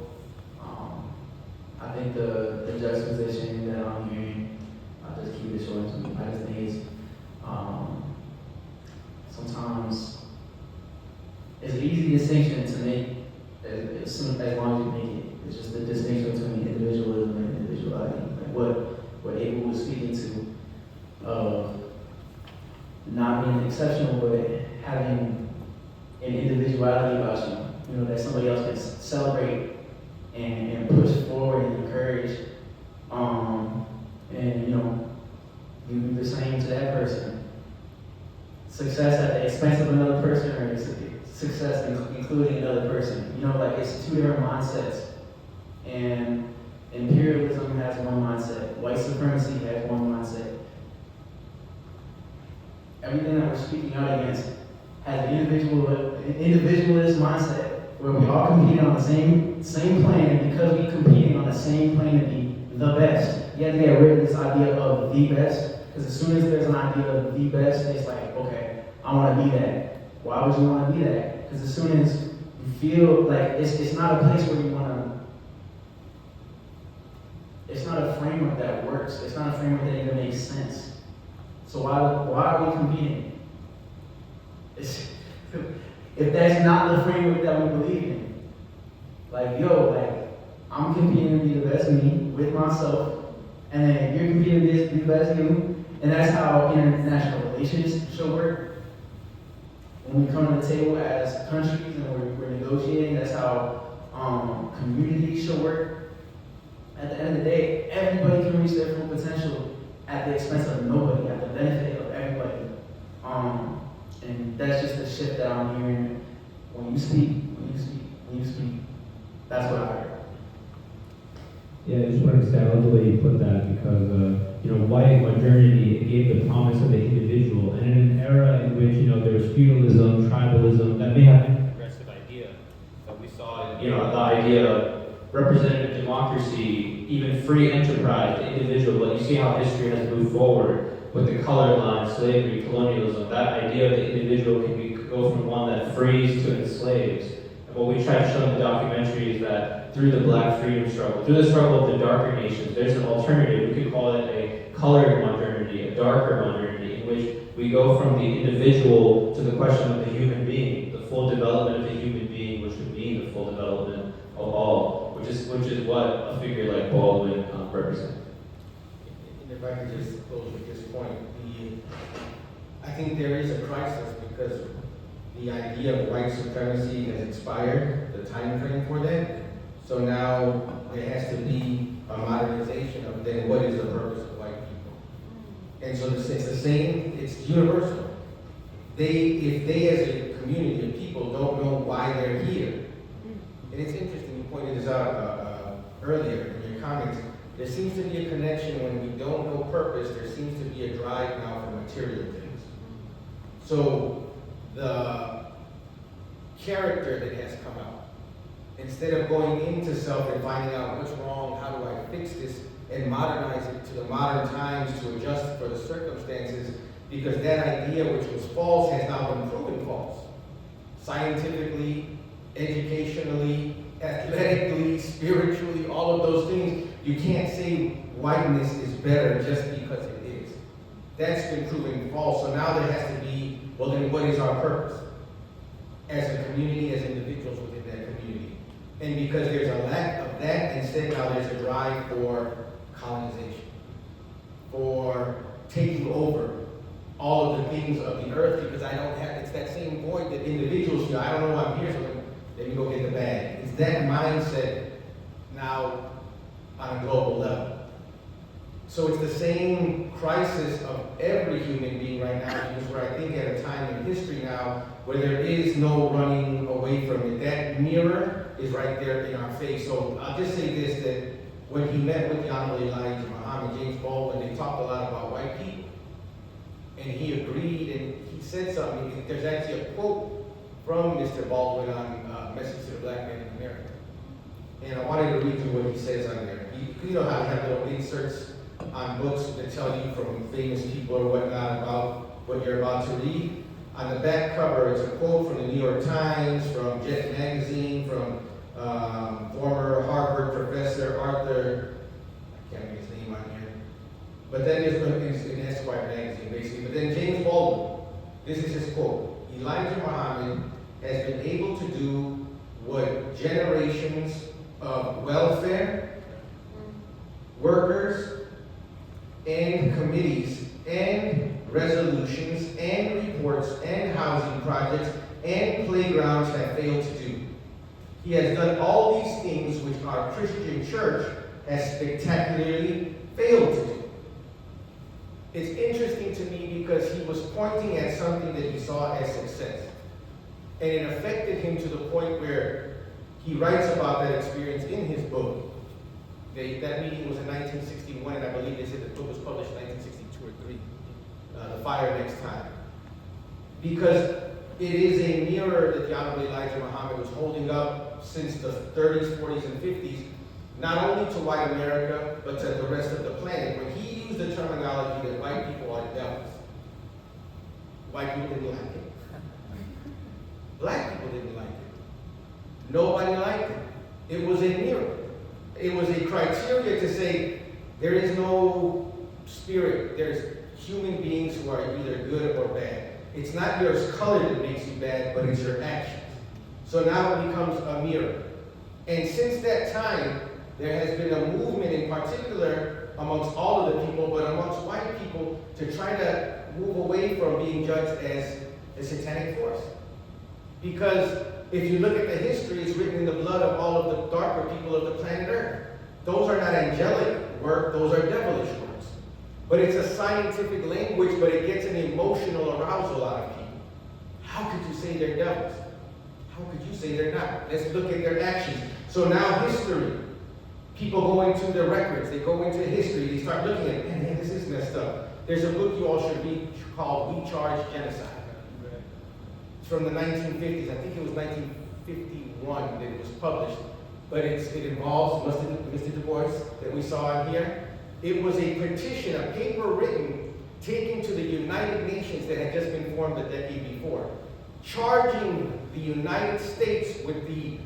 I think the juxtaposition that I'm hearing, I'll just keep it short to me. I just think it's sometimes it's an easy distinction to make as long as you make it. It's just the distinction between individualism and individuality. Like what Abel was speaking to of not being exceptional, but having an individuality about you. You know, that somebody else can celebrate and push forward and encourage. And you know, you do the same to that person. Success at the expense of another person, or success including another person. You know, like it's two different mindsets. And imperialism has one mindset. White supremacy has one mindset. Everything that we're speaking out against has an individualist mindset where we all compete on the same plane, and because we competing on the same plane to be the best, you have to get rid of this idea of the best. Because as soon as there's an idea of the best, it's like, okay, I want to be that. Why would you want to be that? Because as soon as you feel like it's not a place where you want to. It's not a framework that works. It's not a framework that even makes sense. So why are we competing? If that's not the framework that we believe in, I'm competing to be the best me with myself, and then you're competing to be the best you, and that's how international relations should work. When we come to the table as countries and we're negotiating, that's how communities should work. At the end of the day, everybody can reach their full potential at the expense of nobody, at the benefit of everybody. And that's just the shift that I'm hearing when you speak. That's what I heard. Yeah, I just wanted to say, I love the way you put that because, white modernity, it gave the promise of the individual. And in an era in which, there was feudalism, tribalism, that may have been a progressive idea. But we saw, the idea of representative democracy, even free enterprise, the individual. But you see how history has moved forward with the color line, slavery, colonialism. That idea of the individual can go from one that frees to enslaves. And what we try to show in the documentary is that through the Black freedom struggle, through the struggle of the darker nations, there's an alternative. We could call it a colored modernity, a darker modernity, in which we go from the individual to the question of the human being, the full development of the human being, which would mean the full development of all, which is what a figure like Baldwin represents. And if I could just close with this point, I think there is a crisis because the idea of white supremacy has expired, the time frame for that. So now there has to be a modernization of then what is the purpose of white people. And so it's the same, it's universal. If they as a community of people don't know why they're here, and it's interesting, you pointed this out earlier in your comments, there seems to be a connection when we don't know purpose, there seems to be a drive now for material things. So the character that has come out, instead of going into self and finding out what's wrong, how do I fix this, and modernize it to the modern times to adjust for the circumstances, because that idea which was false has now been proven false. Scientifically, educationally, athletically, spiritually, all of those things, you can't say whiteness is better just because it is. That's been proven false, so now there has to be, well then what is our purpose? As a community, as individuals within that community. And because there's a lack of that, instead now there's a drive for colonization, for taking over all of the things of the earth because I don't have, it's that same void that individuals feel. I don't know why I'm here, so let me go get the bag. It's that mindset now on a global level. So it's the same crisis of every human being right now, because we're, I think, at a time in history now where there is no running away from it. That mirror is right there in our face. So I'll just say this, that when he met with the Honorable Elijah Muhammad, James Baldwin, they talked a lot about white people. And he agreed, and he said something. There's actually a quote from Mr. Baldwin on Message to the Black Man in America. And I wanted to read you what he says on there. You know how they have little inserts on books that tell you from famous people or whatnot about what you're about to read. On the back cover, it's a quote from the New York Times, from Jet Magazine, from former Harvard professor Arthur, I can't remember his name on here, but then there's in Esquire magazine basically. But then James Baldwin, this is his quote: Elijah Muhammad has been able to do what generations of welfare workers and committees and resolutions and reports and housing projects and playgrounds have failed to do. He has done all these things which our Christian church has spectacularly failed to do. It's interesting to me because he was pointing at something that he saw as success. And it affected him to the point where he writes about that experience in his book. That meeting was in 1961, and I believe they said the book was published in 1962 or 3. The Fire Next Time. Because it is a mirror that the Honorable Elijah Muhammad was holding up since the 30s, 40s, and 50s, not only to white America, but to the rest of the planet. When he used the terminology that white people are devils, white people didn't like it. Black people didn't like it. Nobody liked it. It was a mirror. It was a criteria to say there is no spirit. There's human beings who are either good or bad. It's not your color that makes you bad, but it's your actions. So now it becomes a mirror. And since that time, there has been a movement in particular amongst all of the people, but amongst white people, to try to move away from being judged as a satanic force. Because if you look at the history, it's written in the blood of all of the darker people of the planet Earth. Those are not angelic work, those are devilish works. But it's a scientific language, but it gets an emotional arousal out of people. How could you say they're devils? How could you say they're not? Let's look at their actions. So now history. People go into their records, they go into history, they start looking at, man, this is messed up. There's a book you all should read called We Charge Genocide. It's from the 1950s. I think it was 1951 that it was published. But it involves Mr. Du Bois that we saw in here. It was a petition, a paper written, taken to the United Nations that had just been formed a decade before, charging the United States with the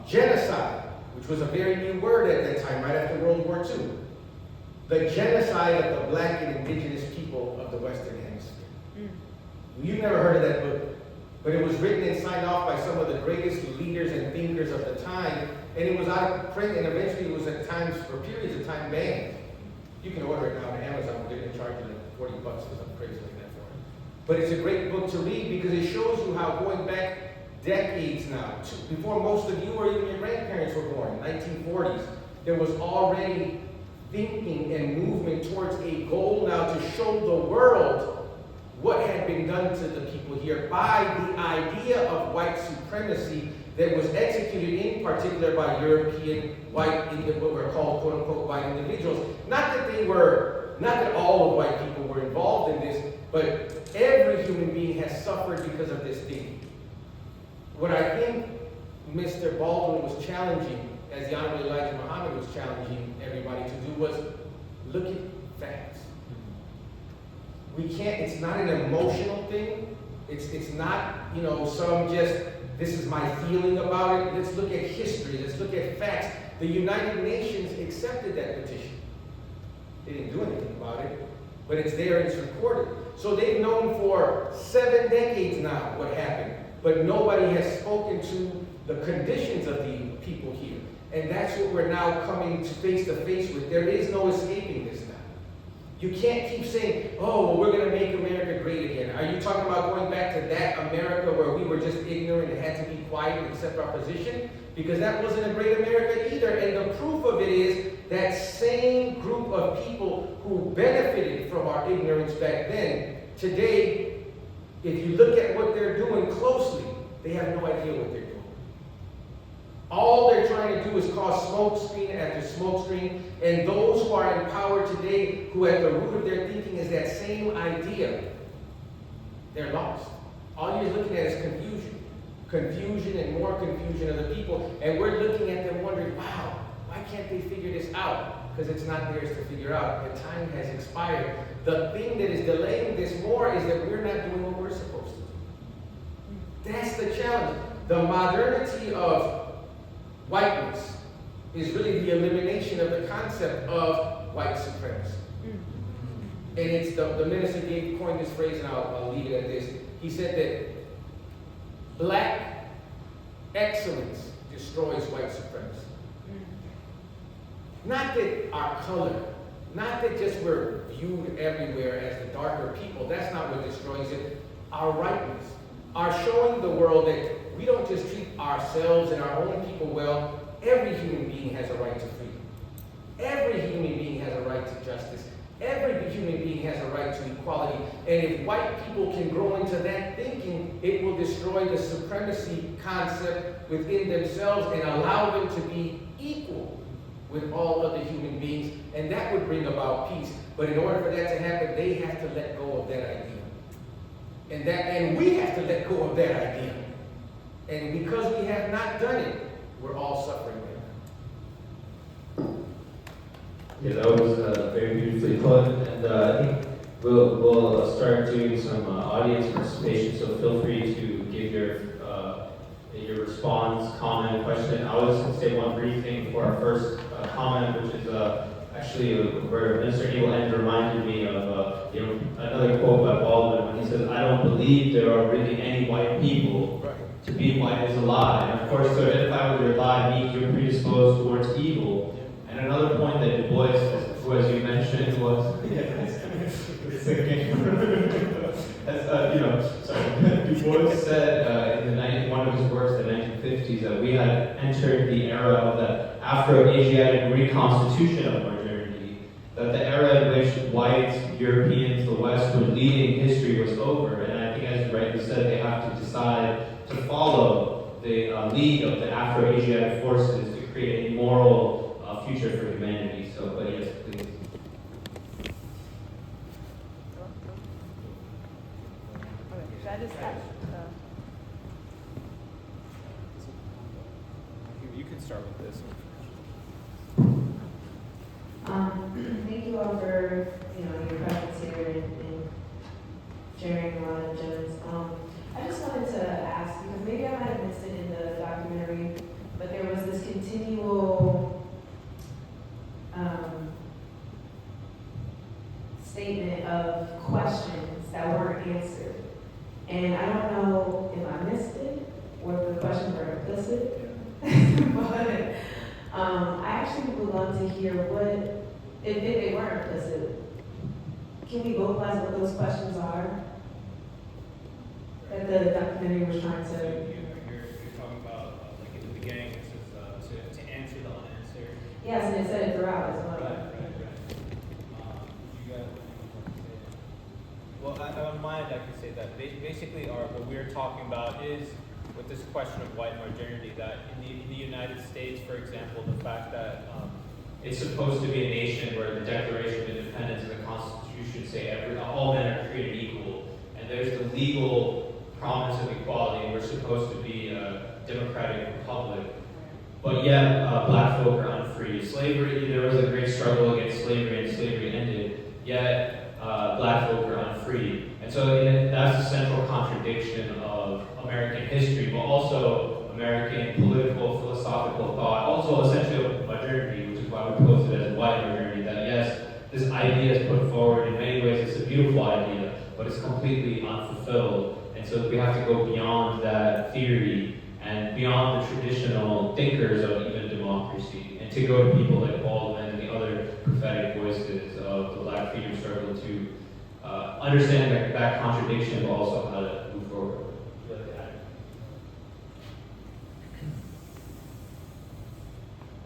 genocide, which was a very new word at that time, right after World War II. The genocide of the black and indigenous people of the Western Hemisphere. You've never heard of that book, but it was written and signed off by some of the greatest leaders and thinkers of the time, and it was out of print, and eventually it was at times, for periods of time, banned. You can order it now on Amazon, but they're going to charge you like $40 or something crazy like that for it. But it's a great book to read because it shows you how going back decades now, before most of you or even your grandparents were born, 1940s, there was already thinking and movement towards a goal now to show the world what had been done to the people here by the idea of white supremacy that was executed in particular by European white, what were called quote unquote white individuals. Not that all of white people were involved in this, but every human being has suffered because of this thing. What I think Mr. Baldwin was challenging, as the Honorable Elijah Muhammad was challenging everybody to do, was look at facts. We can't, it's not an emotional thing. It's not, some just, this is my feeling about it. Let's look at history. Let's look at facts. The United Nations accepted that petition. They didn't do anything about it, but it's there and it's recorded. So they've known for 7 decades now what happened, but nobody has spoken to the conditions of the people here. And that's what we're now coming to face with. There is no escaping this now. You can't keep saying, oh, well, we're going to make America great again. Are you talking about going back to that America where we were just ignorant and had to be quiet and accept our position? Because that wasn't a great America either. And the proof of it is that same group of people who benefited from our ignorance back then, today, if you look at what they're doing closely, they have no idea what they're doing. All they're trying to do is cause smoke screen after smoke screen, and those who are in power today, who at the root of their thinking is that same idea, they're lost. All you're looking at is confusion. Confusion and more confusion of the people, and we're looking at them wondering, wow, why can't they figure this out? Because it's not theirs to figure out. The time has expired. The thing that is delaying this more is that we're not doing what we're supposed to do. That's the challenge. The modernity of whiteness is really the elimination of the concept of white supremacy. And it's the minister coined this phrase, and I'll leave it at this. He said that black excellence destroys white supremacy. Not that our color, not that just we're viewed everywhere as the darker people, that's not what destroys it. Our rightness, our showing the world that we don't just treat ourselves and our own people well. Every human being has a right to freedom. Every human being has a right to justice. Every human being has a right to equality. And if white people can grow into that thinking, it will destroy the supremacy concept within themselves and allow them to be equal with all other human beings. And that would bring about peace. But in order for that to happen, they have to let go of that idea. And we have to let go of that idea. And because we have not done it, we're all suffering right now. Yeah, that was very beautifully put, and I think we'll start doing some audience participation. So feel free to give your response, comment, question. I was going to say one brief thing for our first comment, which is actually where Minister Abel Muhammad reminded me of another quote by Baldwin when he says, "I don't believe there are really any white people. To be white is a lie." And of course, to identify with your lie means you're predisposed towards evil. And another point that Du Bois, who as you mentioned, was Du Bois said in one of his works in the 1950s that we had entered the era of the Afro-Asiatic reconstitution of modernity, that the era in which whites, Europeans, the West were leading history was over. And I think, as you rightly said, they have to decide to follow the lead of the Afro-Asiatic forces to create a moral future for humanity. So, but yes, please. You can start with this. Thank you all for your presence here and sharing a lot of gems. I just wanted to ask, because maybe I might have missed it in the documentary, but there was this continual statement of questions that weren't answered. And I don't know if I missed it or if the questions were implicit, but I actually would love to hear what, if they were implicit, can we vocalize what those questions are that the documentary was trying to... You're talking about, like in the beginning, it says to answer the unanswered. Yes, and it said it throughout as well. Right. Well, on my end, I can say that basically what we're talking about is with this question of white modernity, that in the United States, for example, the fact that It's supposed to be a nation where the Declaration of Independence and the Constitution say all men are created equal, and there's the legal promise of equality, and we're supposed to be a democratic republic. But yet, black folk are unfree. Slavery, there was a great struggle against slavery, and slavery ended, yet black folk are unfree. And so that's the central contradiction of American history, but also American political, philosophical thought, also essentially of modernity, which is why we pose it as white modernity, that yes, this idea is put forward in many ways, it's a beautiful idea, but it's completely unfulfilled. And so we have to go beyond that theory and beyond the traditional thinkers of even democracy, and to go to people like Baldwin and the other prophetic voices of the Black freedom struggle to understand that contradiction, but also how to move forward.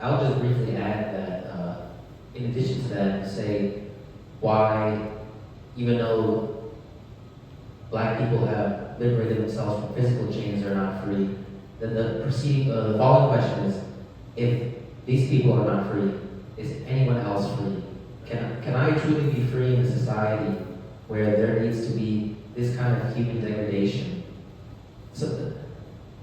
I'll just briefly add that in addition to that, say why, even though Black people have liberated themselves from physical chains, are not free, then the following question is, if these people are not free, is anyone else free? Can I truly be free in a society where there needs to be this kind of human degradation? So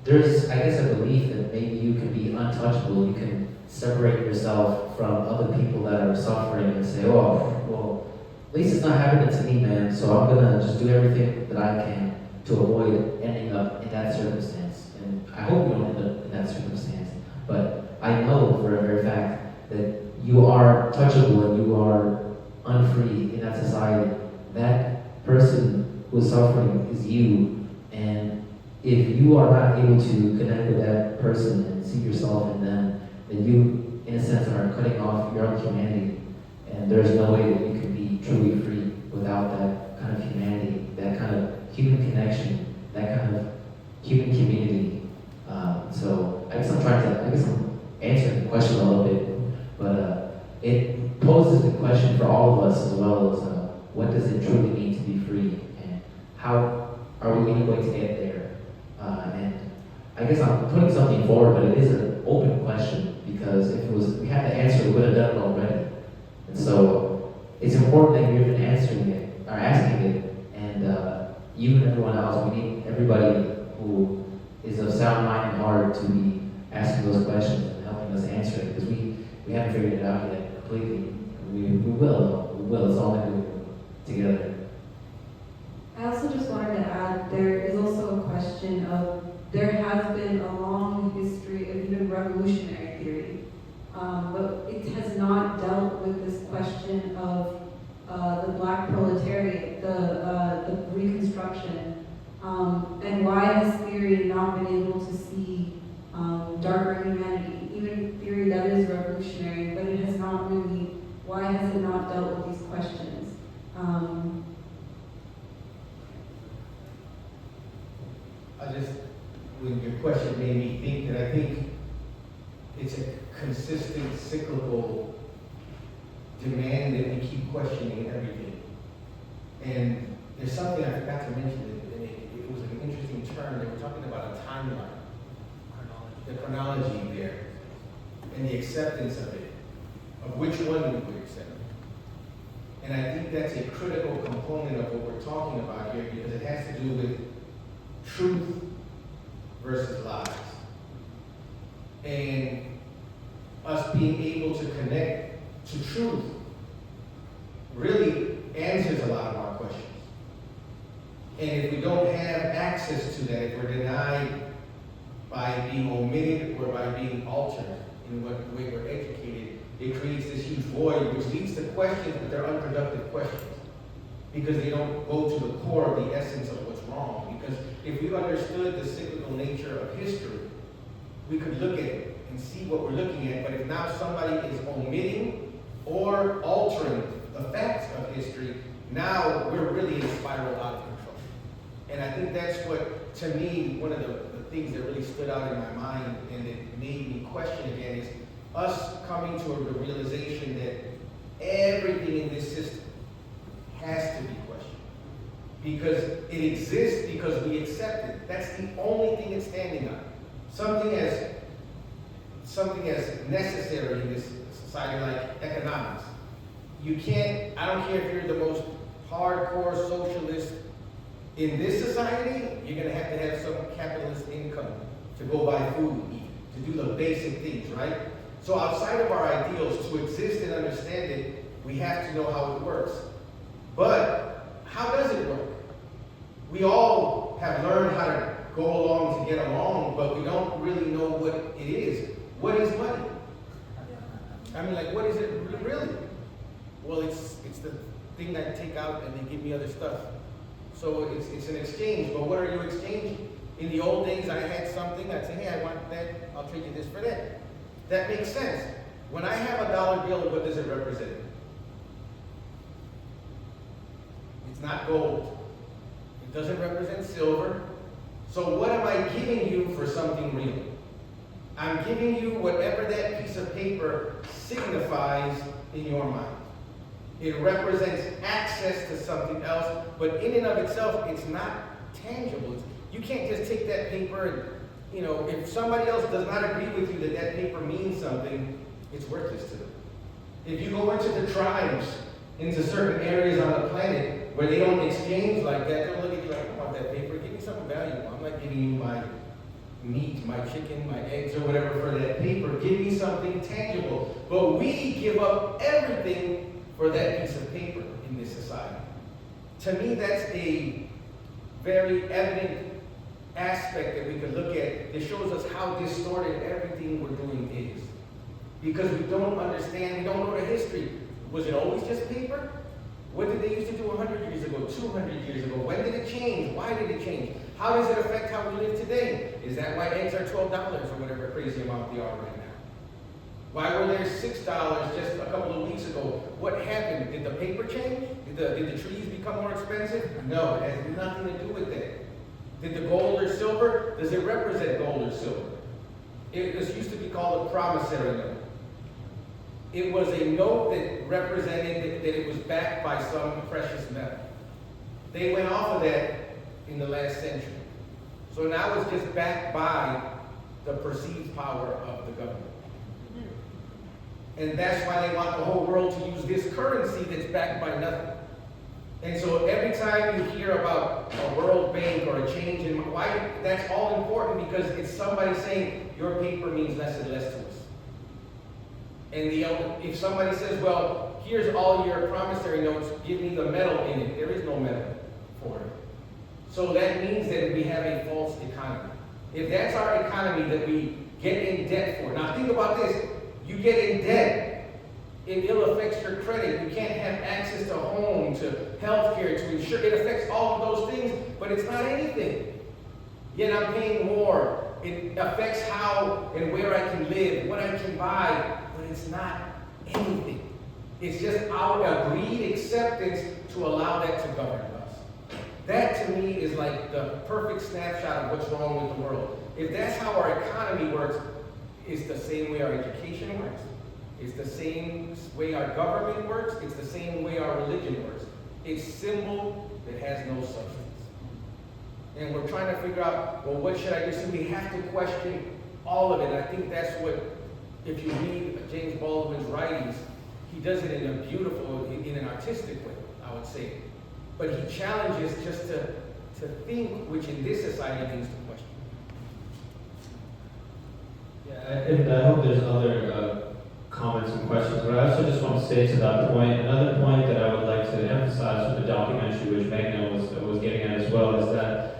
there's, I guess, a belief that maybe you can be untouchable, you can separate yourself from other people that are suffering and say, oh, well, at least it's not happening to me, man, so I'm gonna just do everything that I can to avoid ending up in that circumstance. And I hope you don't end up in that circumstance, but I know for a very fact that you are touchable and you are unfree in that society. That person who's suffering is you, and if you are not able to connect with that person and see yourself in them, then you, in a sense, are cutting off your own humanity. And there's no way that you can be truly free without that kind of humanity, that kind of human connection, that kind of human community. So I guess I'm answering the question a little bit, but it poses the question for all of us as well as what does it truly mean to be free, and how are we even going to get there? And I guess I'm putting something forward, but it is an open question, because if we had the answer, we would have done it already. And so it's important that you're even answering it, or asking it, and you and everyone else, we need everybody who is of sound mind and heart to be asking those questions and helping us answer it, because we haven't figured it out yet completely. We will, it's all that we do together. I also just wanted to add, there is also a question of, there has been a long history of even revolutionary theory, but it has not dealt with this question of the Black proletariat, the Reconstruction, and why has theory not been able to see darker humanity, even theory that is revolutionary, but it has not really, why has it not dealt with these questions? When your question made me think that I think it's a consistent cyclical demand that we keep questioning everything. And there's something I forgot to mention, and it was an interesting term. They were talking about a timeline, the chronology there, and the acceptance of it, of which one we would accept. And I think that's a critical component of what we're talking about here, because it has to do with truth versus lies. And us being able to connect to truth really answers a lot of our questions. And if we don't have access to that, if we're denied by being omitted or by being altered in what way we're educated, it creates this huge void, which leads to questions, but they're unproductive questions, because they don't go to the core of the essence of what's wrong. Because if we understood the cyclical nature of history, we could look at it and see what we're looking at. But if now somebody is omitting or altering the facts of history, now we're really in a spiral out of control. And I think that's what, to me, one of the things that really stood out in my mind and it made me question again is us coming to a realization that everything in this system has to be questioned. Because it exists because we accept it. That's the only thing it's standing on. Something as necessary in this society like economics. You can't, I don't care if you're the most hardcore socialist in this society, you're gonna have some capitalist income to go buy food, eat, to do the basic things, right? So outside of our ideals, to exist and understand it, we have to know how it works. But how does it work? We all have learned how to go along to get along, but we don't really know what it is. What is money? I mean, like, what is it really? Well, it's the thing that I take out and they give me other stuff. So it's an exchange, but what are you exchanging? In the old days, I had something, I'd say, hey, I want that, I'll trade you this for that. That makes sense. When I have a dollar bill, what does it represent? It's not gold. It doesn't represent silver. So what am I giving you for something real? I'm giving you whatever that piece of paper signifies in your mind. It represents access to something else, but in and of itself, it's not tangible. You can't just take that paper and, if somebody else does not agree with you that that paper means something, it's worthless to them. If you go into the tribes, into certain areas on the planet where they don't exchange like that, they'll look at you like, I want that paper, give me something valuable. I'm not giving you my meat, my chicken, my eggs, or whatever for that paper. Give me something tangible. But we give up everything for that piece of paper in this society. To me, that's a very evident aspect that we could look at that shows us how distorted everything we're doing is. Because we don't understand, we don't know the history. Was it always just paper? What did they used to do 100 years ago, 200 years ago? When did it change? Why did it change? How does it affect how we live today? Is that why eggs are $12 or whatever crazy amount they are right now? Why were there $6 just a couple of weeks ago? What happened? Did the paper change? Did the trees become more expensive? No, it has nothing to do with that. Did the gold or silver, does it represent gold or silver? It used to be called a promissory note. It was a note that represented that it was backed by some precious metal. They went off of that in the last century. So now it's just backed by the perceived power of the government. And that's why they want the whole world to use this currency that's backed by nothing. And so every time you hear about a World Bank or a change in why, that's all important because it's somebody saying your paper means less and less to us. And if somebody says, well, here's all your promissory notes, give me the metal in it. There is no metal for it. So that means that we have a false economy. If that's our economy that we get in debt for. Now think about this. You get in debt. It ill affects your credit. You can't have access to home, to healthcare, to insure. It affects all of those things, but it's not anything. Yet I'm paying more. It affects how and where I can live, what I can buy, but it's not anything. It's just our agreed acceptance to allow that to govern us. That to me is like the perfect snapshot of what's wrong with the world. If that's how our economy works, it's the same way our education works. It's the same way our government works. It's the same way our religion works. It's symbol that has no substance. And we're trying to figure out, well, what should I do? So we have to question all of it. And I think that's what, if you read James Baldwin's writings, he does it in a beautiful, in an artistic way, I would say. But he challenges just to think, which in this society means to question. Yeah, and I hope there's other comments and questions, but I also just want to say to that point, another point that I would like to emphasize from the documentary, which Meghna was getting at as well, is that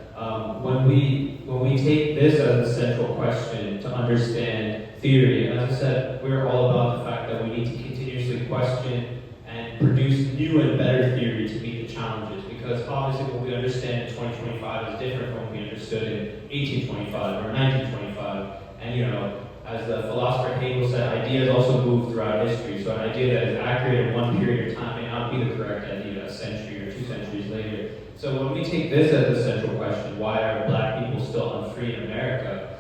when we take this as a central question to understand theory, and as I said, we're all about the fact that we need to continuously question and produce new and better theory to meet the challenges, because obviously what we understand in 2025 is different from what we understood in 1825 or 1925, and as the philosopher Hegel said, ideas also move throughout history. So an idea that is accurate in one period of time may not be the correct idea a century or 2 centuries later. So when we take this as the central question, why are black people still unfree in America?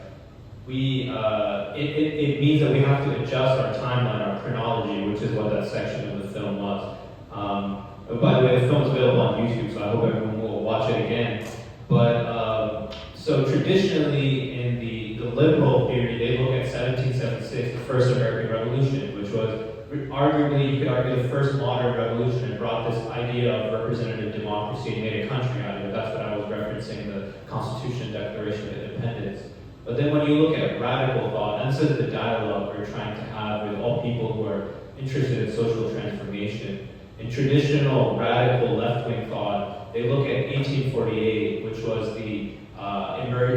It means that we have to adjust our timeline, our chronology, which is what that section of the film was. By the way, the film is available on YouTube, so I hope everyone will watch it again. But so traditionally in the liberal theory, they look at 1776, the first American Revolution, which was arguably, you could argue, the first modern revolution, and brought this idea of representative democracy and made a country out of it. That's what I was referencing, the Constitution, Declaration of Independence. But then when you look at radical thought, and this is the dialogue we're trying to have with all people who are interested in social transformation. In traditional radical left-wing thought, they look at 1848, which was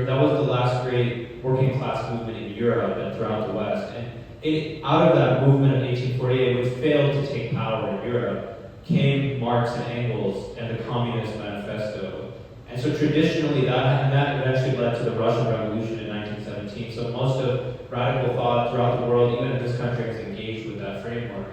that was the last great working class movement in Europe and throughout the West. And out of that movement of 1848, which failed to take power in Europe, came Marx and Engels and the Communist Manifesto. And so traditionally, that eventually led to the Russian Revolution in 1917. So most of radical thought throughout the world, even in this country, is engaged with that framework.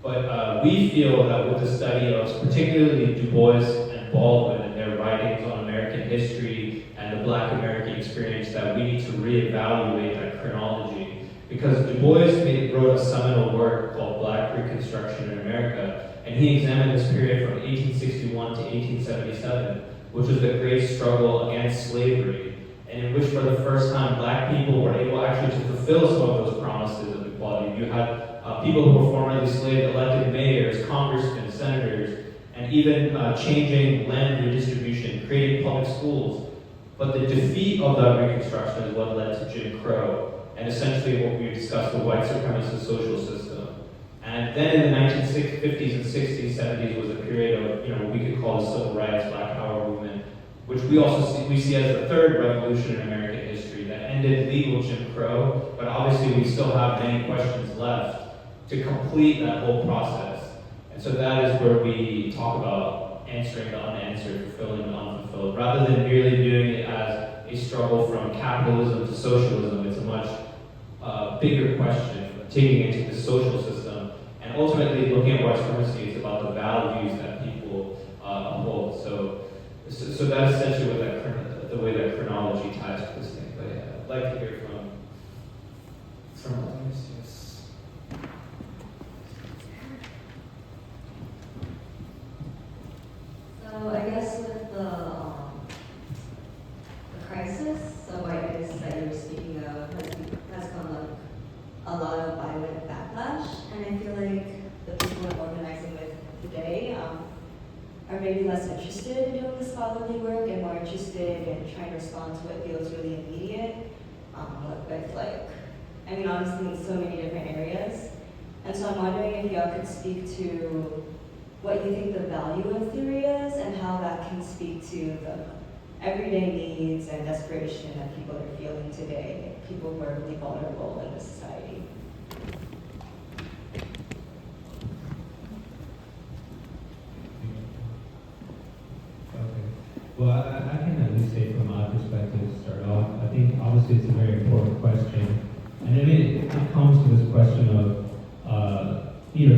But we feel that with the study of particularly Du Bois and Baldwin and their writings on American history and the Black American experience that we need to reevaluate that chronology. Because Du Bois wrote a seminal work called Black Reconstruction in America, and he examined this period from 1861 to 1877, which was the great struggle against slavery, and in which for the first time Black people were able actually to fulfill some of those promises of equality. You had people who were formerly enslaved elected mayors, congressmen, senators, and even changing land redistribution, creating public schools. But the defeat of that Reconstruction is what led to Jim Crow, and essentially what we discussed, the white supremacist social system. And then in the 1950s and 60s, 70s was a period of, what we could call the civil rights, Black Power movement, which we see as the third revolution in American history that ended legal Jim Crow, but obviously we still have many questions left to complete that whole process. And so that is where we talk about answering the unanswered, fulfilling the unfulfilled, rather than merely viewing it as a struggle from capitalism to socialism. It's a much bigger question, taking into the social system, and ultimately looking at white supremacy. It's about the values that people uphold. So that's essentially what the way that chronology ties to this thing. But yeah, I'd like to hear from others. Yes. So I guess with the crisis of whiteness that you were speaking of has come like a lot of violent backlash, and I feel like the people I'm organizing with today are maybe less interested in doing the scholarly work and more interested in trying to respond to what feels really immediate, honestly in so many different areas. And so I'm wondering if y'all could speak to what you think the value of theory is and how that can speak to the everyday needs and desperation that people are feeling today, people who are really vulnerable in this society. Okay. Well, I can at least say from my perspective to start off, I think obviously it's a very important question. And then it comes to this question of,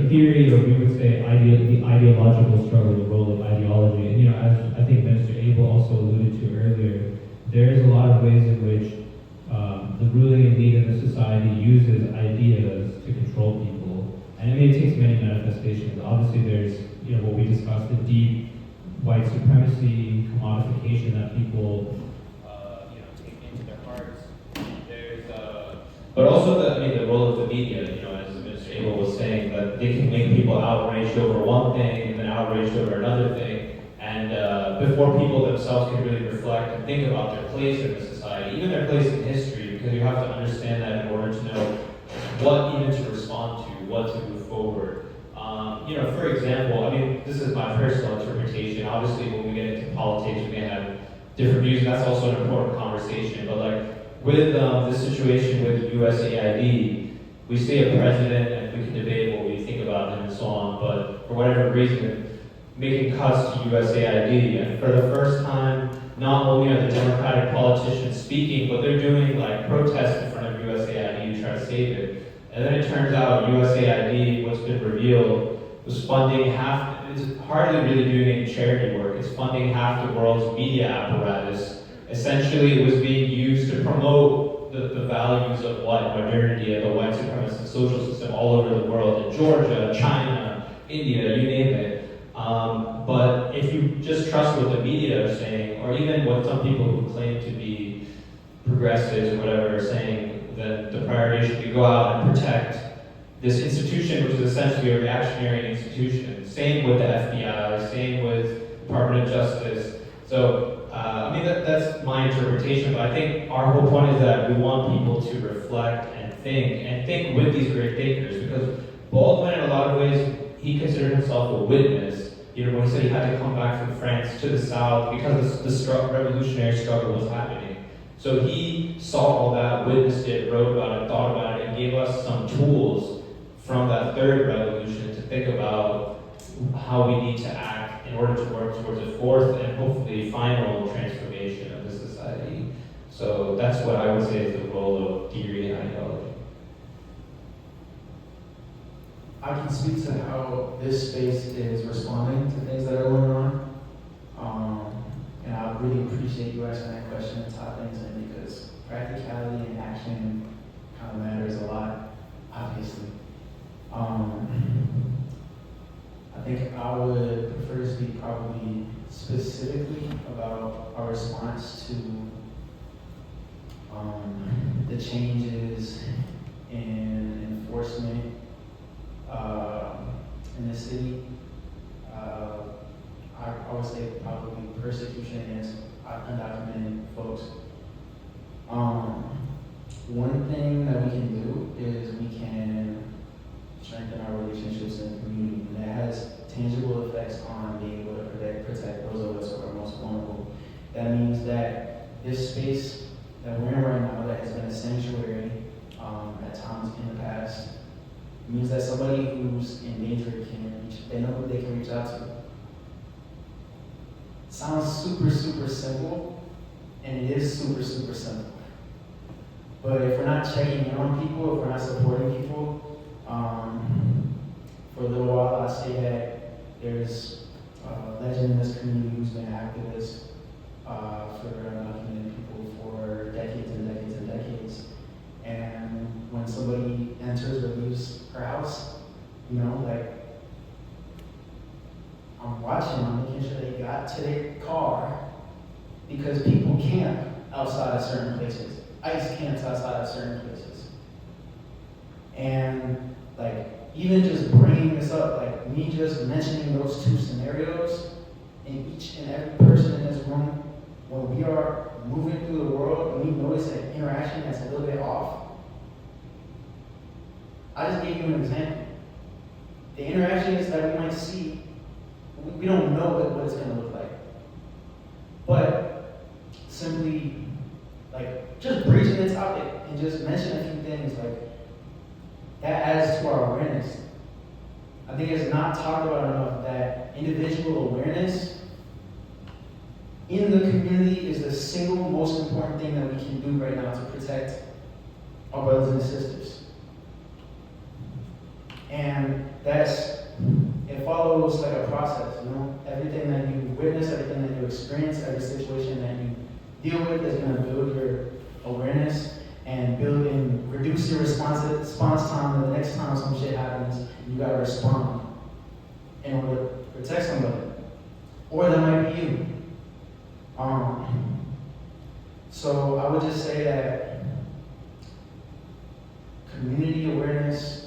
theory, or we would say the ideological struggle, the role of ideology. And, as I think Minister Abel also alluded to earlier, there's a lot of ways in which the ruling elite in the society uses ideas to control people. And it takes many manifestations. Obviously, there's, what we discussed, the deep white supremacy, commodification that people, take into their hearts. There's, but also the role of the media, as Minister Abel was saying, that they can make people outraged over one thing and then outraged over another thing. And before people themselves can really reflect and think about their place in the society, even their place in history, because you have to understand that in order to know what even to respond to, what to move forward. For example, this is my personal interpretation. Obviously, when we get into politics, we may have different views, and that's also an important conversation. But with this situation with USAID, we see a president, and we can debate what we think about him and so on, but for whatever reason, making cuts to USAID, and for the first time, not only are the Democratic politicians speaking, but they're doing protests in front of USAID to try to save it. And then it turns out USAID, what's been revealed, was funding it's hardly really doing any charity work. It's funding half the world's media apparatus. Essentially, it was being used to promote the values of modernity and the white supremacist social system all over the world, in Georgia, China, India, you name it. But if you just trust what the media are saying, or even what some people who claim to be progressives or whatever are saying, that the priority should be go out and protect this institution, which is essentially a reactionary institution. Same with the FBI, same with Department of Justice. So, that's my interpretation, but I think our whole point is that we want people to reflect and think with these great thinkers, because Baldwin, in a lot of ways, he considered himself a witness. When he said he had to come back from France to the South because the revolutionary struggle was happening. So he saw all that, witnessed it, wrote about it, thought about it, and gave us some tools from that third revolution to think about how we need to act in order to work towards a fourth and hopefully final transformation of the society. So that's what I would say is the role of theory and ideology. I can speak to how this space is responding to things that are going on. appreciate you asking that question and top things in, because practicality and action kind of matters a lot, obviously. I think I would prefer to speak probably specifically about our response to the changes in enforcement in the city. I would say probably persecution against undocumented folks. One thing that we can do is we can strengthen our relationships in the community, and that has tangible effects on being able to protect those of us who are most vulnerable. That means that this space that we're in right now, that has been a sanctuary at times in the past, means that somebody who's in danger they know who they can reach out to. Sounds super, super simple, and it is super, super simple. But if we're not checking in on people, if we're not supporting people, for a little while I say that there's a legend in this community who's been an activist for undocumented people for decades and decades and decades. And when somebody enters or leaves her house, you know, like, I'm watching, I'm making sure they got to their car, because people camp outside of certain places. ICE camps outside of certain places. And like, even just bringing this up, like me just mentioning those two scenarios, in each and every person in this room, when we are moving through the world and we notice an interaction that's a little bit off, I just gave you an example. The interactions that we might see, we don't know what it's going to look like. But simply, like, just breaching the topic and just mention a few things, like, that adds to our awareness. I think it's not talked about enough that individual awareness in the community is the single most important thing that we can do right now to protect our brothers and sisters. And it follows like a process, you know? Everything that you witness, everything that you experience, every situation that you deal with is going to build your awareness and build and reduce your response time the next time some shit happens. You got to respond in order to protect somebody. Or that might be you. So I would just say that community awareness,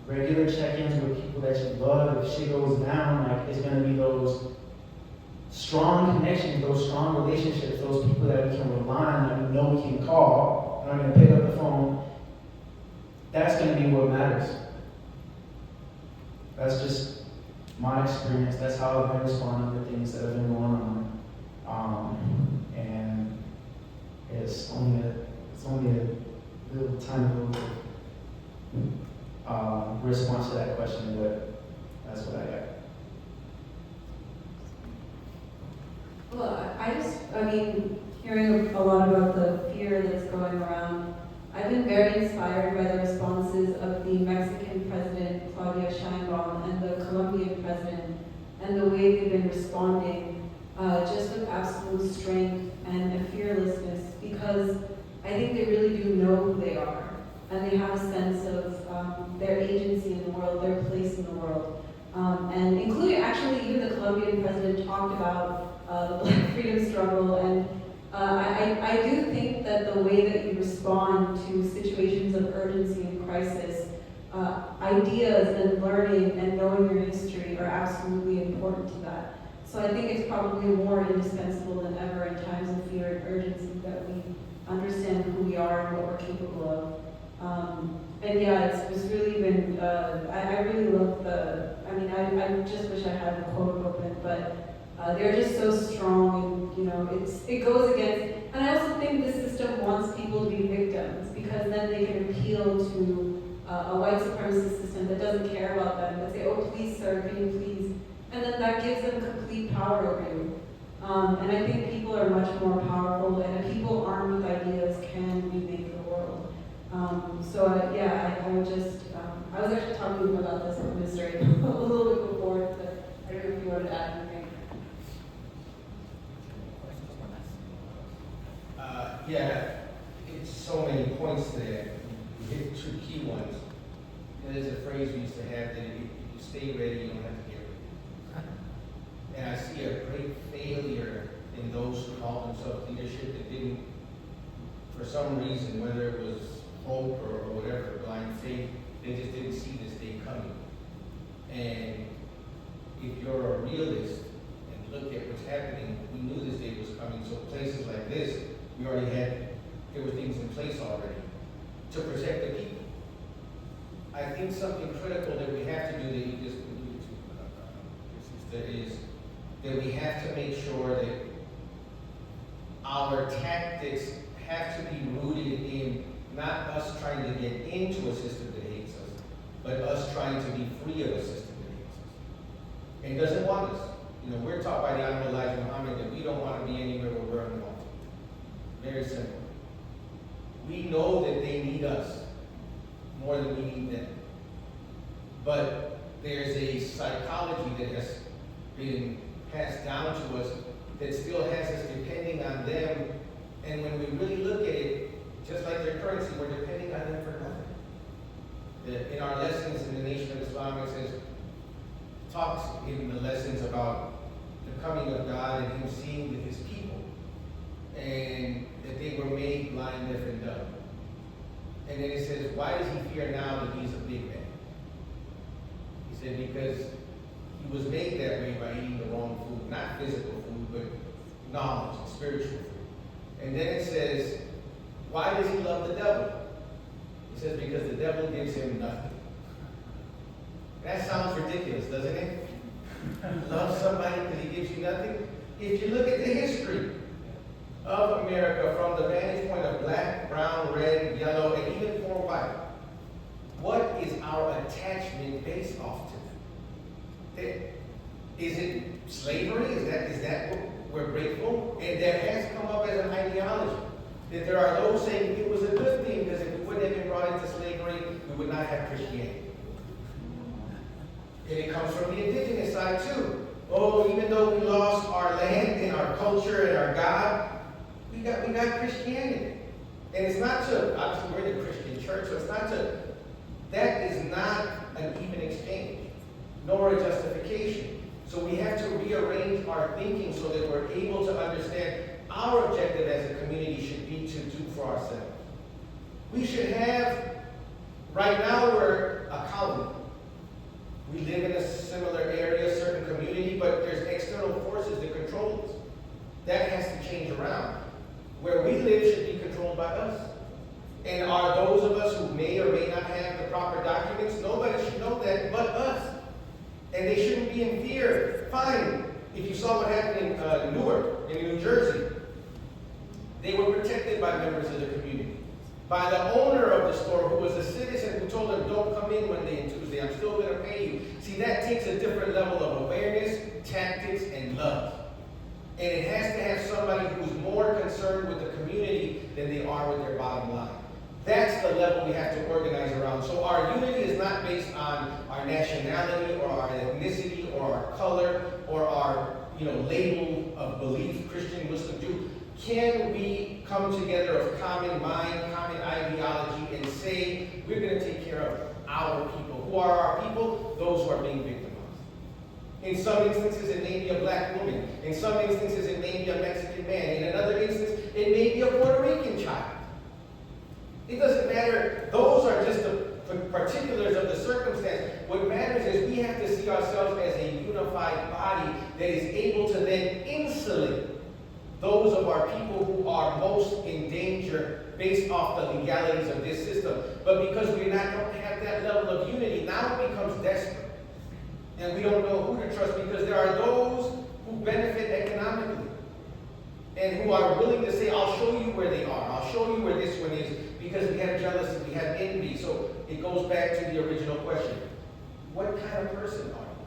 regular check-ins with people that you love, if shit goes down, like, it's going to be those strong connections, those strong relationships, those people that we can rely on, that we know we can call, and are going to pick up the phone. That's going to be what matters. That's just my experience. That's how I've been responding to things that have been going on. And it's only a little tiny little response to that question, but that's what I got. Well, hearing a lot about the fear that's going around, I've been very inspired by the responses of the Mexican President, Claudia Sheinbaum, and the Colombian President, and the way they've been responding, just with absolute strength and a fearlessness, because I think they really do know who they are, and they have a sense of their agency in the world, their place in the world. And including, actually, even the Colombian President talked about the Black freedom struggle, and I do think that the way that you respond to situations of urgency and crisis, ideas and learning and knowing your history are absolutely important to that. So I think it's probably more indispensable than ever in times of fear and urgency that we understand who we are and what we're capable of. And yeah, it's really been, I really love I just wish I had the quote open, but they're just so strong, and, you know, it goes against, and I also think the system wants people to be victims, because then they can appeal to a white supremacist system that doesn't care about them, that say, oh, please, sir, can you please? And then that gives them complete power over you. And I think people are much more powerful, and people armed with ideas can remake the world. I would just, I was actually talking about this with Minister Abel a little bit before, but I don't know if you wanted to add anything. Yeah, it's so many points there. You hit two key ones. There's a phrase we used to have that if you stay ready, you don't have to get ready. And I see a great failure in those who call themselves leadership that didn't, for some reason, whether it was hope or whatever, blind faith, they just didn't see this day coming. And if you're a realist and look at what's happening, we knew this day was coming. So places like this, we already had, there were things in place already to protect the people. I think something critical that we have to do that you just alluded to, sister, is that we have to make sure that our tactics have to be rooted in not us trying to get into a system that hates us, but us trying to be free of a system that hates us and doesn't want us. You know, we're taught by the Honorable Elijah Muhammad that we don't want to be anywhere where we're unwanted. Very simple. We know that they need us more than we need them. But there's a psychology that has been passed down to us that still has us depending on them. And when we really look at it, just like their currency, we're depending on them for nothing. In our lessons in the Nation of Islam, it says, talks in the lessons about the coming of God and Him seeing with His people, and that they were made blind, deaf, and dumb. And then it says, why does He fear now that He's a big man? He said, because He was made that way by eating the wrong food, not physical food, but knowledge, spiritual food. And then it says, why does He love the devil? It says, because the devil gives him nothing. That sounds ridiculous, doesn't it? Love somebody because he gives you nothing? If you look at the history of America from the vantage point of black, brown, red, yellow, and even poor white, what is our attachment based off to? Is it slavery? Is that what we're grateful? And that has come up as an ideology. That there are those saying it was a good thing because if we wouldn't have been brought into slavery, we would not have Christianity. And it comes from the indigenous side too. Oh, even though we lost our land and our culture and our God, we got Christianity. And it's not to, obviously we're the Christian church, so it's not to, that is not an even exchange, nor a justification. So we have to rearrange our thinking so that we're able to understand our objective as a community should be to do for ourselves. We should have, right now we're a colony. We live in a similar area, certain community, but there's external forces that control us. That has to change around. Where we live should be controlled by us. And are those of us who may or may not have the proper documents, nobody should know that but us. And they shouldn't be in fear. Fine. If you saw what happened in Newark, in New Jersey, they were protected by members of the community. By the owner of the store, who was a citizen, who told them, don't come in Monday and Tuesday, I'm still going to pay you. See, that takes a different level of awareness, tactics, and love. And it has to have somebody who's more concerned with the community than they are with their bottom line. That's the level we have to organize around. So our unity is not based on our nationality or our ethnicity or our color or our label of belief, Christian, Muslim, Jew. Can we come together of common mind, common ideology, and say we're going to take care of our people? Who are our people? Those who are being victimized. In some instances, it may be a black woman. In some instances, it may be a Mexican man. In another instance, it may be a Puerto Rican child. It doesn't matter. Those are just the particulars of the circumstance. What matters is we have to see ourselves as a unified body that is able to then insulate those of our people who are most in danger based off the legalities of this system. But because we don't have that level of unity, now it becomes desperate. And we don't know who to trust because there are those who benefit economically and who are willing to say, I'll show you where they are. I'll show you where this one is, because we have jealousy, we have envy. So it goes back to the original question. What kind of person are you?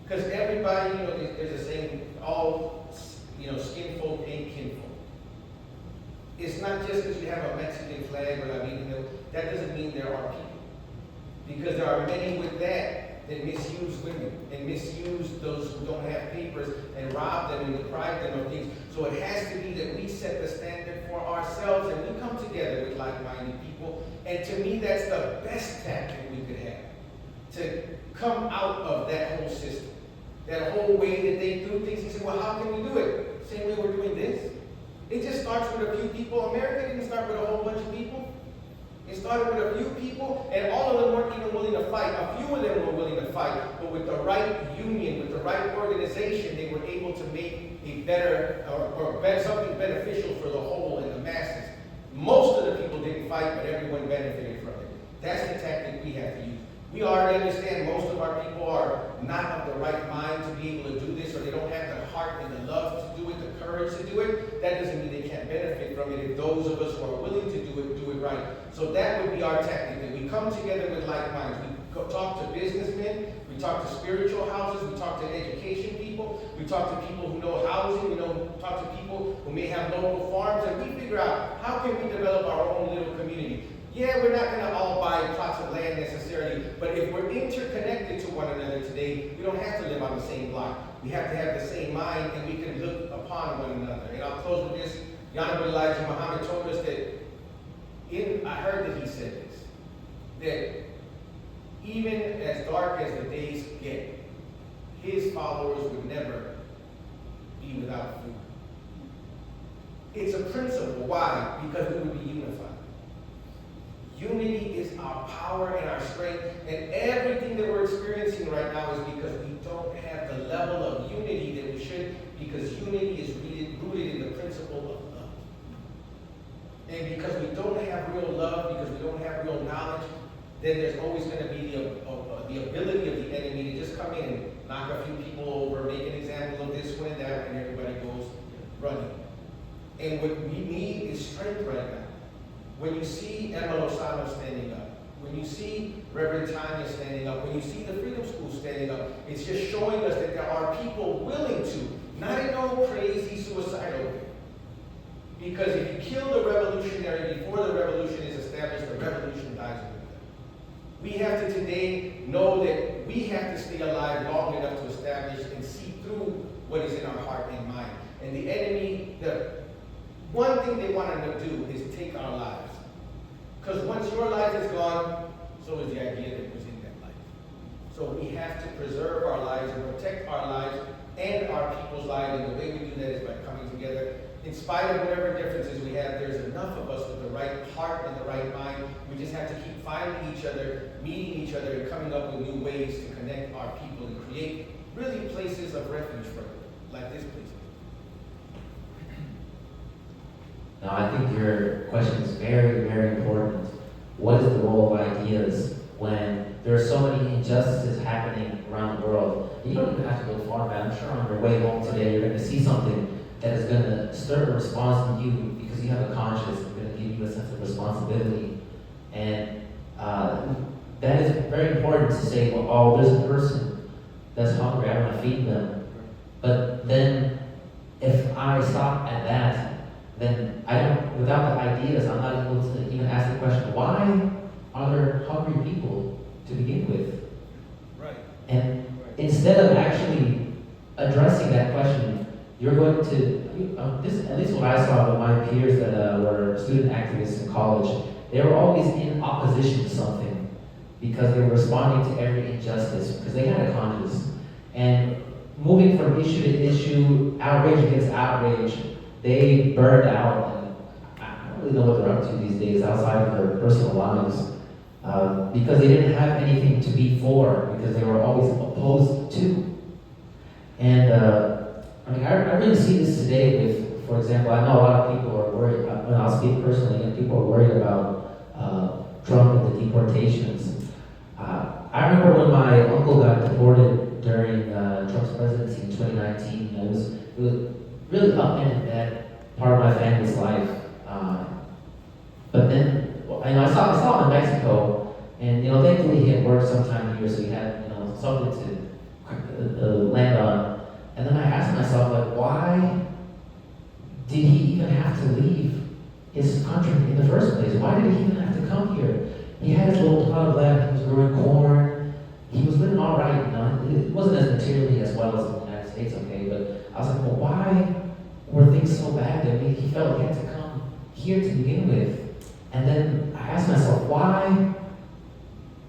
Because everybody, there's a saying, all skin folk ain't kinfolk. It's not just because you have a Mexican flag or that doesn't mean there are people. Because there are many with that misuse women and misuse those who don't have papers and rob them and deprive them of things. So it has to be that we set the standard for And to me, that's the best tactic we could have to come out of that whole system. That whole way that they do things. He said, well, how can we do it? Same way we're doing this. It just starts with a few people. America didn't start with a whole bunch of people. It started with a few people, and all of them weren't even willing to fight. A few of them were willing to fight, but with the right union, with the right organization, they were able to make a better, or something beneficial for the whole and the masses. Most of the people didn't fight, but everyone benefited from it. That's the tactic we have to use. We already understand most of our people are not of the right mind to be able to do this, or they don't have the heart and the love to do it, the courage to do it. That doesn't mean they can't benefit from it if those of us who are willing to do it right. So that would be our tactic, that we come together with like minds. We talk to businessmen, we talk to spiritual houses, we talk to education people, we talk to people who know housing, we talk to people who may have local farms, and we figure out how can we develop our own little community. Yeah, we're not going to all buy plots of land necessarily, but if we're interconnected to one another today, we don't have to live on the same block. We have to have the same mind, and we can look upon one another. And I'll close with this. Honorable Elijah Muhammad told us that, I heard that he said this, that even as dark as the days get, his followers would never be without food. It's a principle. Why? Because we would be unified. Unity is our power and our strength, and everything that we're experiencing right now is because we don't have the level of unity that we should, because unity is rooted in the principle of love. And because we don't have real love, because we don't have real knowledge, then there's always going to be the ability of the enemy to just come in and knock a few people over, make an example of this one and that, and everybody goes running. And what we need is strength right now. When you see Emma Lozano standing up, when you see Reverend Tanya standing up, when you see the Freedom School standing up, it's just showing us that there are people willing to, not in no crazy suicidal way. Because if you kill the revolutionary before the revolution is established, the revolution dies with them. We have to today know that we have to stay alive long enough to establish and see through what is in our heart and mind. And the enemy, the one thing they want to do is take our lives. Because once your life is gone, so is the idea that was in that life. So we have to preserve our lives and protect our lives and our people's lives. And the way we do that is by coming together. In spite of whatever differences we have, there's enough of us with the right heart and the right mind. We just have to keep finding each other, meeting each other, and coming up with new ways to connect our people and create really places of refuge for them, like this place. Now, I think your question is very, very important. What is the role of ideas when there are so many injustices happening around the world? You don't even have to go far, man. I'm sure on your way home today, you're going to see something that is going to stir a response in you because you have a conscience. It's going to give you a sense of responsibility. And that is very important to say, well, oh, there's a person that's hungry. I want to feed them. But then if I stop at that, then without the ideas, I'm not able to even ask the question, why are there hungry people to begin with? Right. And instead of actually addressing that question, you're going to, at least what I saw with my peers that were student activists in college, they were always in opposition to something because they were responding to every injustice because they had a conscience. And moving from issue to issue, outrage against outrage, they burned out, and I don't really know what they're up to these days outside of their personal lives, because they didn't have anything to be for, because they were always opposed to. And I really see this today with, for example, I know a lot of people are worried, and I'll speak personally, and people are worried about Trump and the deportations. I remember when my uncle got deported during Trump's presidency in 2019, it was really upended that part of my family's life. But then, I saw him in Mexico, and thankfully he had worked sometime here, so he had something to land on. And then I asked myself, like, why did he even have to leave his country in the first place? Why did he even have to come here? He had his little plot of land, he was growing corn, he was living all right, It wasn't as materially as well as in the United States, okay, but I was like, well, why were things so bad that he felt he had to come here to begin with? And then I asked myself, why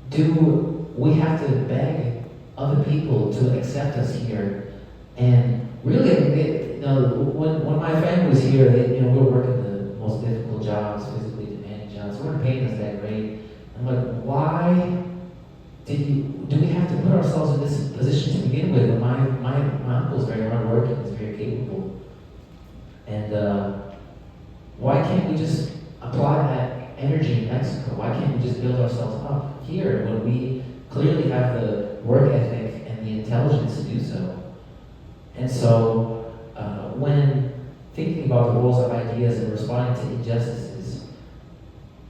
do we have to beg other people to accept us here? And really, when my family was here, we were working the most difficult jobs, physically demanding jobs. We weren't paying us that great. I'm like, why do we have to put ourselves in this position to begin with? My uncle's very hardworking, he's very capable. And why can't we just apply that energy in Mexico? Why can't we just build ourselves up here when we clearly have the work ethic and the intelligence to do so? And so, when thinking about the roles of ideas and responding to injustices,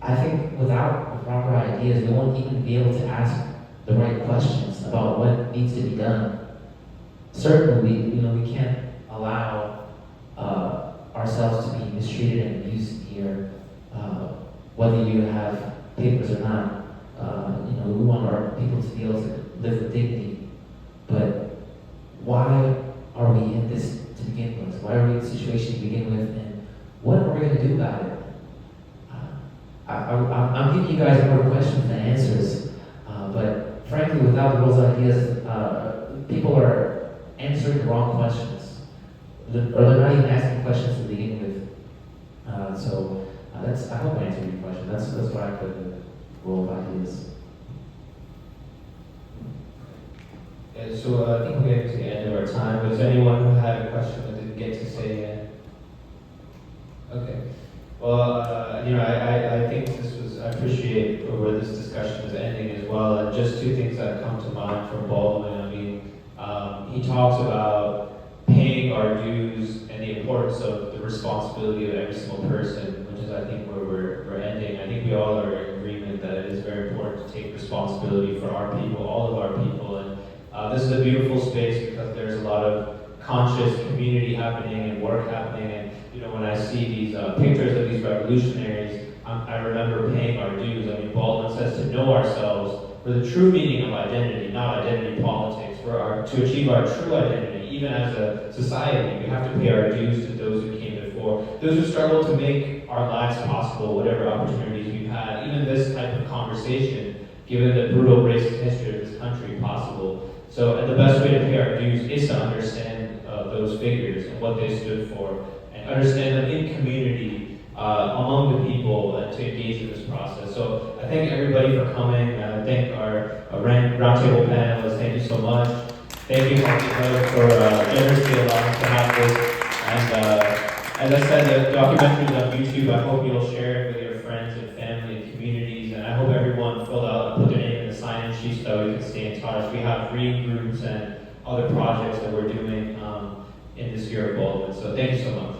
I think without the proper ideas, we won't even be able to ask the right questions about what needs to be done. Certainly, we can't allow ourselves to be mistreated and abused here, whether you have papers or not. We want our people to be able to live with dignity. But why are we in this to begin with? Why are we in this situation to begin with? And what are we going to do about it? I'm giving you guys more questions than answers. But frankly, without the rules and ideas, people are answering the wrong questions. Or they're not even asking questions to begin with. I hope I answered your question. That's what I put in the role of ideas. Yeah, so I think we're getting to the end of our time. Was anyone who had a question that didn't get to say yet? Okay. Well, I think I appreciate where this discussion is ending as well. And just two things that come to mind from Baldwin. I mean, he talks about paying our dues and the importance of the responsibility of every single person, which is, I think, where we're ending. I think we all are in agreement that it is very important to take responsibility for our people, all of our people. And this is a beautiful space because there's a lot of conscious community happening and work happening. And when I see these pictures of these revolutionaries, I remember paying our dues. I mean, Baldwin says to know ourselves for the true meaning of identity, not identity politics. To achieve our true identity, even as a society, we have to pay our dues to those who came before, those who struggled to make our lives possible, whatever opportunities we've had. Even this type of conversation, given the brutal racist history of this country, possible. So, and the best way to pay our dues is to understand those figures and what they stood for, and understand them in community, among the people, and to engage in this process. So I thank everybody for coming. I thank our roundtable panelists. Thank you so much. Thank you for generously allowing us to have this. And as I said, the documentary is on YouTube. I hope you'll share it with your friends and family and communities. And I hope everyone filled out and put their name in the sign-in sheet so we can stay in touch. We have reading groups and other projects that we're doing in this year at Baldwin. So thank you so much.